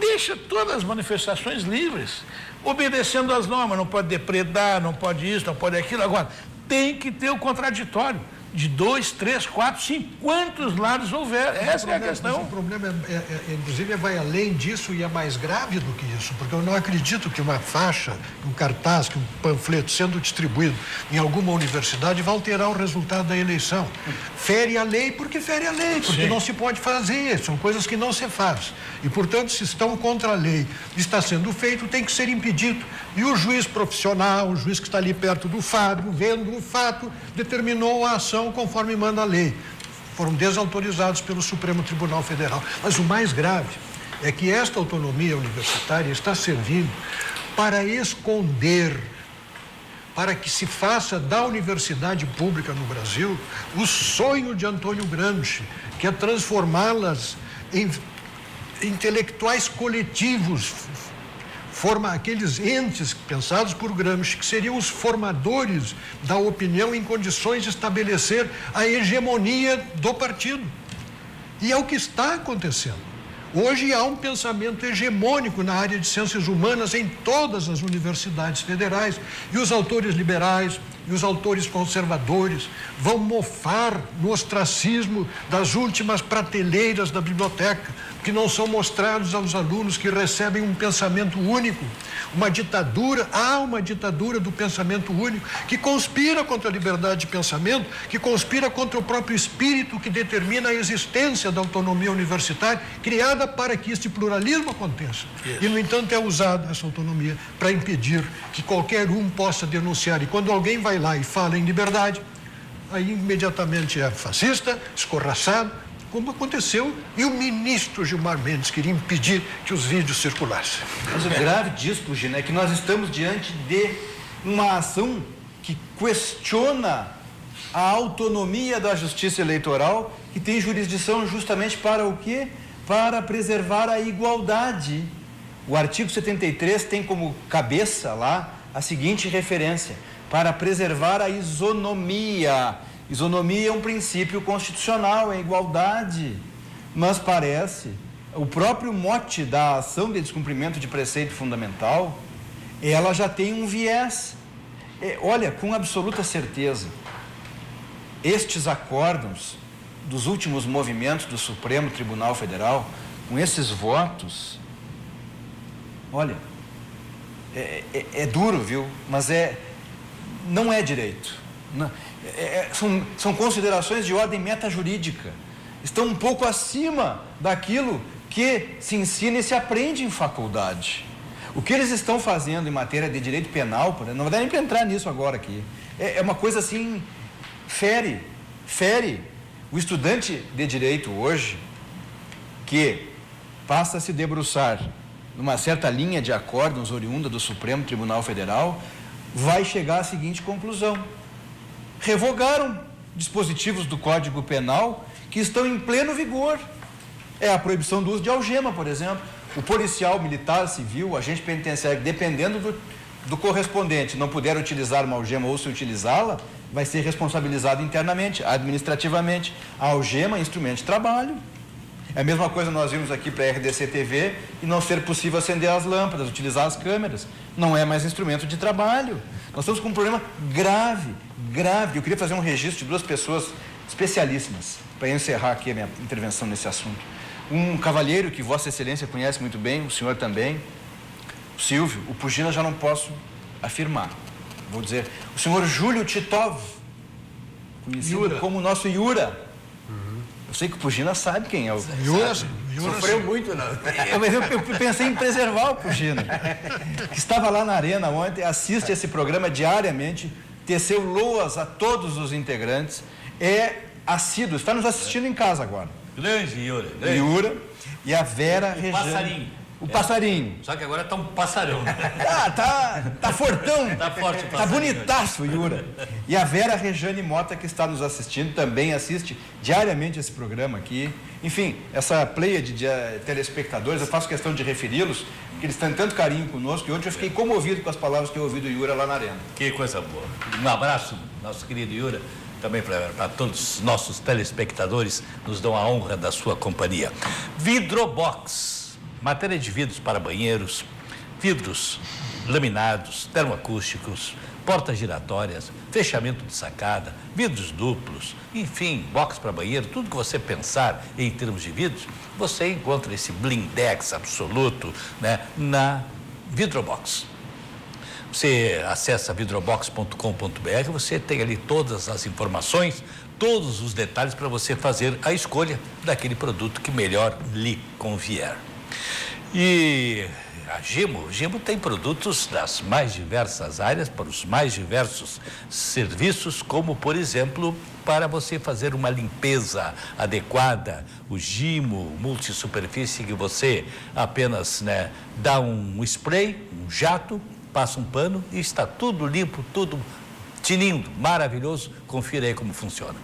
deixa todas as manifestações livres, obedecendo às normas, não pode depredar, não pode isso, não pode aquilo. Agora, tem que ter o contraditório. de 2, 3, 4, 5, quantos lados houver. Essa é a questão. O problema, inclusive, vai além disso e é mais grave do que isso, porque eu não acredito que uma faixa, um cartaz, que um panfleto sendo distribuído em alguma universidade vai alterar o resultado da eleição. Fere a lei porque fere a lei, porque não se pode fazer, são coisas que não se faz. E, portanto, se estão contra a lei e está sendo feito, tem que ser impedido. E o juiz profissional, o juiz que está ali perto do fato, vendo o fato, determinou a ação conforme manda a lei. Foram desautorizados pelo Supremo Tribunal Federal. Mas o mais grave é que esta autonomia universitária está servindo para esconder, para que se faça da universidade pública no Brasil o sonho de Antônio Gramsci, que é transformá-las em intelectuais coletivos, aqueles entes pensados por Gramsci, que seriam os formadores da opinião em condições de estabelecer a hegemonia do partido. E é o que está acontecendo. Hoje há um pensamento hegemônico na área de ciências humanas em todas as universidades federais, e os autores liberais e os autores conservadores vão mofar no ostracismo das últimas prateleiras da biblioteca, que não são mostrados aos alunos que recebem um pensamento único, uma ditadura, há uma ditadura do pensamento único, que conspira contra a liberdade de pensamento, que conspira contra o próprio espírito que determina a existência da autonomia universitária, criada para que este pluralismo aconteça. E, no entanto, é usada essa autonomia para impedir que qualquer um possa denunciar. E quando alguém vai lá e fala em liberdade, aí imediatamente é fascista, escorraçado, como aconteceu, e o ministro Gilmar Mendes queria impedir que os vídeos circulassem. Mas o grave disso, Pugina, é que nós estamos diante de uma ação que questiona a autonomia da Justiça Eleitoral, que tem jurisdição justamente para o quê? Para preservar a igualdade. O artigo 73 tem como cabeça lá a seguinte referência: para preservar a isonomia. Isonomia é um princípio constitucional, é igualdade, mas parece, o próprio mote da ação de descumprimento de preceito fundamental, ela já tem um viés. Olha, com absoluta certeza, estes acórdãos dos últimos movimentos do Supremo Tribunal Federal, com esses votos, olha, é duro, viu? Mas não é direito. Não, são considerações de ordem metajurídica. Estão um pouco acima daquilo que se ensina e se aprende em faculdade. O que eles estão fazendo em matéria de direito penal, não vai nem para entrar nisso agora aqui, é uma coisa assim, fere. O estudante de direito hoje, que passa a se debruçar numa certa linha de acórdãos oriunda do Supremo Tribunal Federal, vai chegar à seguinte conclusão: revogaram dispositivos do Código Penal que estão em pleno vigor. É a proibição do uso de algema, por exemplo. O policial, militar, civil, o agente penitenciário, dependendo do correspondente, não puder utilizar uma algema ou se utilizá-la, vai ser responsabilizado internamente, administrativamente. A algema é instrumento de trabalho. É a mesma coisa nós vimos aqui para a RDC TV e não ser possível acender as lâmpadas, utilizar as câmeras. Não é mais instrumento de trabalho. Nós estamos com um problema grave. Eu queria fazer um registro de duas pessoas especialíssimas para encerrar aqui a minha intervenção nesse assunto. Um cavalheiro que Vossa Excelência conhece muito bem, o senhor também, o Silvio. O Pugina já não posso afirmar. Vou dizer, o senhor Júlio Titov, conhecido como nosso Iura. Eu sei que o Pugina sabe quem é o... Iura sofreu muito, não. Eu pensei em preservar o Pugina, que estava lá na Arena ontem, assiste esse programa diariamente, teceu loas a todos os integrantes, é assíduo, está nos assistindo em casa agora. Grande Iura. Iura e a Vera Rejane. Passarinho. O passarinho. Só que agora tá um passarão. Tá fortão. Tá forte o Tá passarinho. bonitaço o Iura. E a Vera Rejane Mota, que está nos assistindo, também assiste diariamente esse programa aqui. Enfim, essa pleiade de telespectadores, eu faço questão de referi-los, porque eles têm tanto carinho conosco, e ontem eu fiquei comovido com as palavras que eu ouvi do Iura lá na Arena. Que coisa boa. Um abraço, nosso querido Iura, também para todos os nossos telespectadores, nos dão a honra da sua companhia. Vidrobox, matéria de vidros para banheiros, vidros laminados, termoacústicos, portas giratórias, fechamento de sacada, vidros duplos, enfim, box para banheiro, tudo que você pensar em termos de vidros, você encontra esse blindex absoluto, né, na Vidrobox. Você acessa vidrobox.com.br, você tem ali todas as informações, todos os detalhes para você fazer a escolha daquele produto que melhor lhe convier. E a Gimo tem produtos das mais diversas áreas, para os mais diversos serviços, como, por exemplo, para você fazer uma limpeza adequada, o Gimo multisuperfície, que você apenas, né, dá um spray, um jato, passa um pano e está tudo limpo, tudo tinindo, maravilhoso. Confira aí como funciona.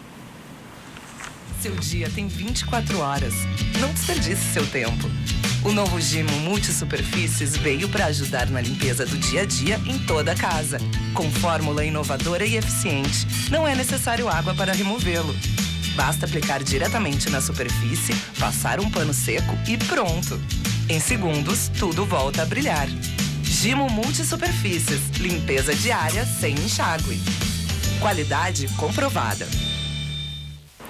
Seu dia tem 24 horas. Não desperdice seu tempo. O novo Gimo Multisuperfícies veio para ajudar na limpeza do dia a dia em toda a casa. Com fórmula inovadora e eficiente, não é necessário água para removê-lo. Basta aplicar diretamente na superfície, passar um pano seco e pronto. Em segundos, tudo volta a brilhar. Gimo Multisuperfícies, limpeza diária sem enxágue. Qualidade comprovada.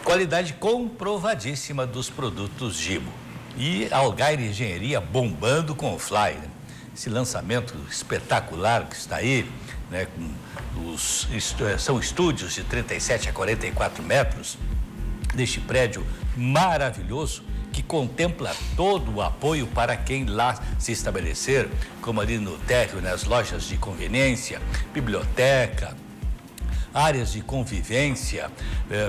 Qualidade comprovadíssima dos produtos Gimo. E a Algaire Engenharia bombando com o Fly, né? Esse lançamento espetacular que está aí, né? São estúdios de 37 a 44 metros deste prédio maravilhoso, que contempla todo o apoio para quem lá se estabelecer, como ali no térreo, nas lojas de conveniência, biblioteca, áreas de convivência,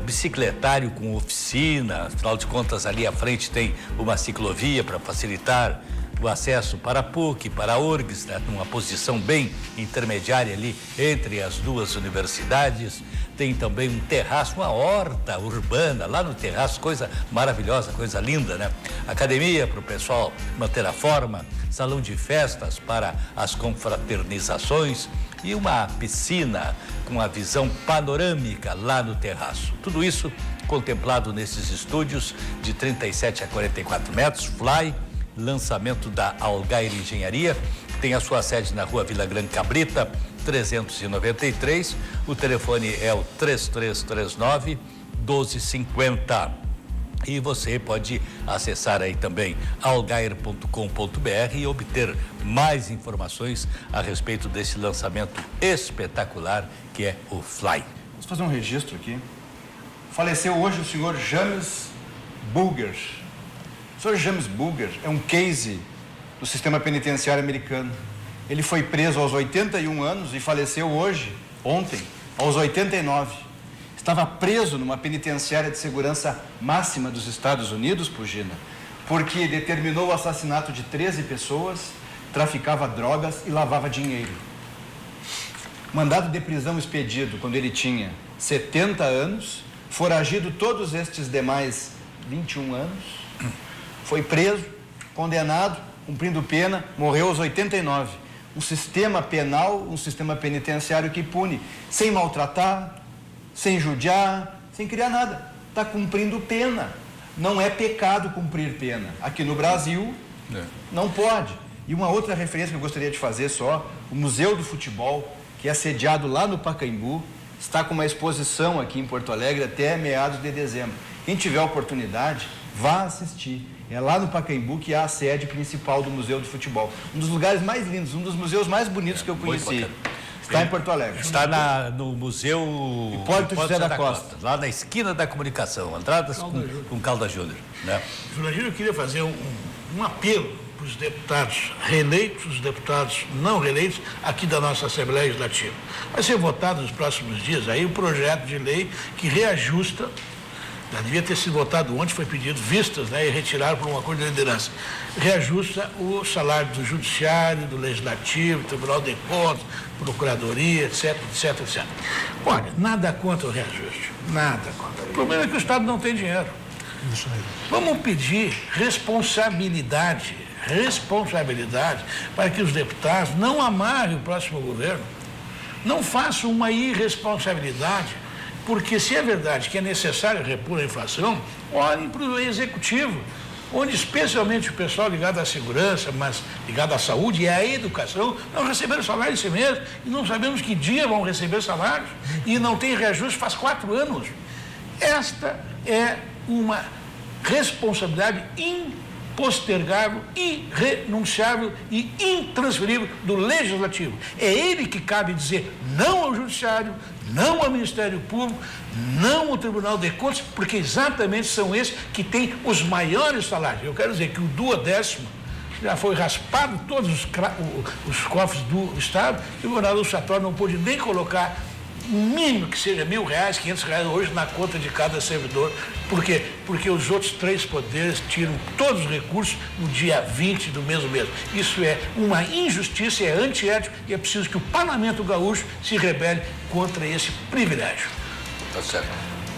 bicicletário com oficina. Afinal de contas, ali à frente tem uma ciclovia para facilitar o acesso para a PUC, para a URGS, né, numa posição bem intermediária ali entre as duas universidades. Tem também um terraço, uma horta urbana lá no terraço, coisa maravilhosa, coisa linda, né? Academia para o pessoal manter a forma, salão de festas para as confraternizações e uma piscina com a visão panorâmica lá no terraço. Tudo isso contemplado nesses estúdios de 37 a 44 metros, Fly, lançamento da Algaire Engenharia. Tem a sua sede na Rua Vila Grande Cabrita, 393. O telefone é o 3339-1250. E você pode acessar aí também algaire.com.br e obter mais informações a respeito desse lançamento espetacular que é o Fly. Vamos fazer um registro aqui. Faleceu hoje o senhor James Bulger. O senhor James Bulger é um case do sistema penitenciário americano. Ele foi preso aos 81 anos e faleceu hoje, ontem, aos 89. Estava preso numa penitenciária de segurança máxima dos Estados Unidos, Pugina, porque determinou o assassinato de 13 pessoas, traficava drogas e lavava dinheiro. Mandado de prisão expedido quando ele tinha 70 anos, foragido todos estes demais 21 anos, foi preso, condenado, cumprindo pena, morreu aos 89. Um sistema penal, um sistema penitenciário que pune, sem maltratar, sem judiar, sem criar nada. Está cumprindo pena. Não é pecado cumprir pena. Aqui no Brasil, não pode. E uma outra referência que eu gostaria de fazer só, o Museu do Futebol, que é sediado lá no Pacaembu, está com uma exposição aqui em Porto Alegre até meados de dezembro. Quem tiver a oportunidade, vá assistir. É lá no Pacaembu que há a sede principal do Museu do Futebol. Um dos lugares mais lindos, um dos museus mais bonitos que eu conheci. Está em Porto Alegre. Está no Museu Hipólito José da Costa. Lá na esquina da comunicação, entradas com Caldas Júnior. Né? Jurandir, eu queria fazer um apelo para os deputados reeleitos, os deputados não reeleitos aqui da nossa Assembleia Legislativa. Vai ser votado nos próximos dias aí o projeto de lei que reajusta, já devia ter sido votado ontem, foi pedido vistas, né, e retirado por um acordo de liderança. Reajusta o salário do Judiciário, do Legislativo, Tribunal de Contas, Procuradoria, etc, etc, etc. Olha, nada contra o reajuste, nada contra. O problema é que o Estado não tem dinheiro. Isso aí. Vamos pedir responsabilidade para que os deputados não amarrem o próximo governo, não façam uma irresponsabilidade. Porque se é verdade que é necessário repor a inflação, olhem para o executivo. onde especialmente o pessoal ligado à segurança, mas ligado à saúde e à educação, não receberam salário esse mês e não sabemos que dia vão receber salários e não tem reajuste faz 4 anos. Esta é uma responsabilidade impostergável, irrenunciável e intransferível do Legislativo. É ele que cabe dizer não ao Judiciário, não ao Ministério Público, não ao Tribunal de Contas, porque exatamente são esses que têm os maiores salários. Eu quero dizer que o 12º já foi raspado todos os cofres do Estado e o governador Sartori não pôde nem colocar o mínimo que seja R$1.000, R$500 hoje na conta de cada servidor. Por quê? Porque os outros 3 poderes tiram todos os recursos no dia 20 do mesmo mês. Isso é uma injustiça, é antiético e é preciso que o Parlamento Gaúcho se rebele contra esse privilégio. Tá certo.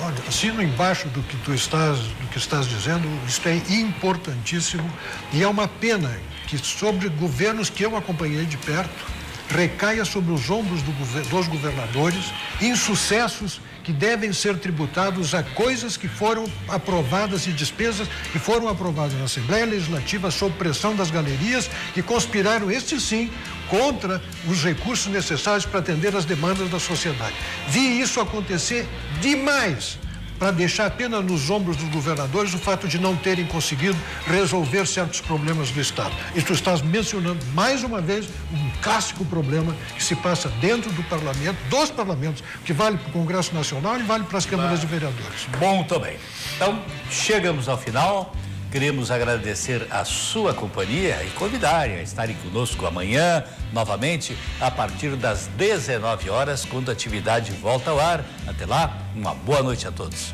Olha, assino embaixo do que tu estás dizendo, isso é importantíssimo e é uma pena que sobre governos que eu acompanhei de perto recaia sobre os ombros dos governadores insucessos que devem ser tributados a coisas que foram aprovadas e despesas que foram aprovadas na Assembleia Legislativa sob pressão das galerias que conspiraram, estes sim, contra os recursos necessários para atender às demandas da sociedade. Vi isso acontecer demais para deixar apenas nos ombros dos governadores o fato de não terem conseguido resolver certos problemas do Estado. E tu estás mencionando mais uma vez um clássico problema que se passa dentro do parlamento, dos parlamentos, que vale para o Congresso Nacional e vale para as câmaras de vereadores. Bom também. Então, chegamos ao final. Queremos agradecer a sua companhia e convidar a estarem conosco amanhã, novamente, a partir das 19 horas, quando a atividade volta ao ar. Até lá, uma boa noite a todos.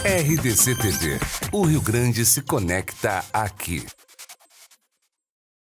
RDC TV. O Rio Grande se conecta aqui.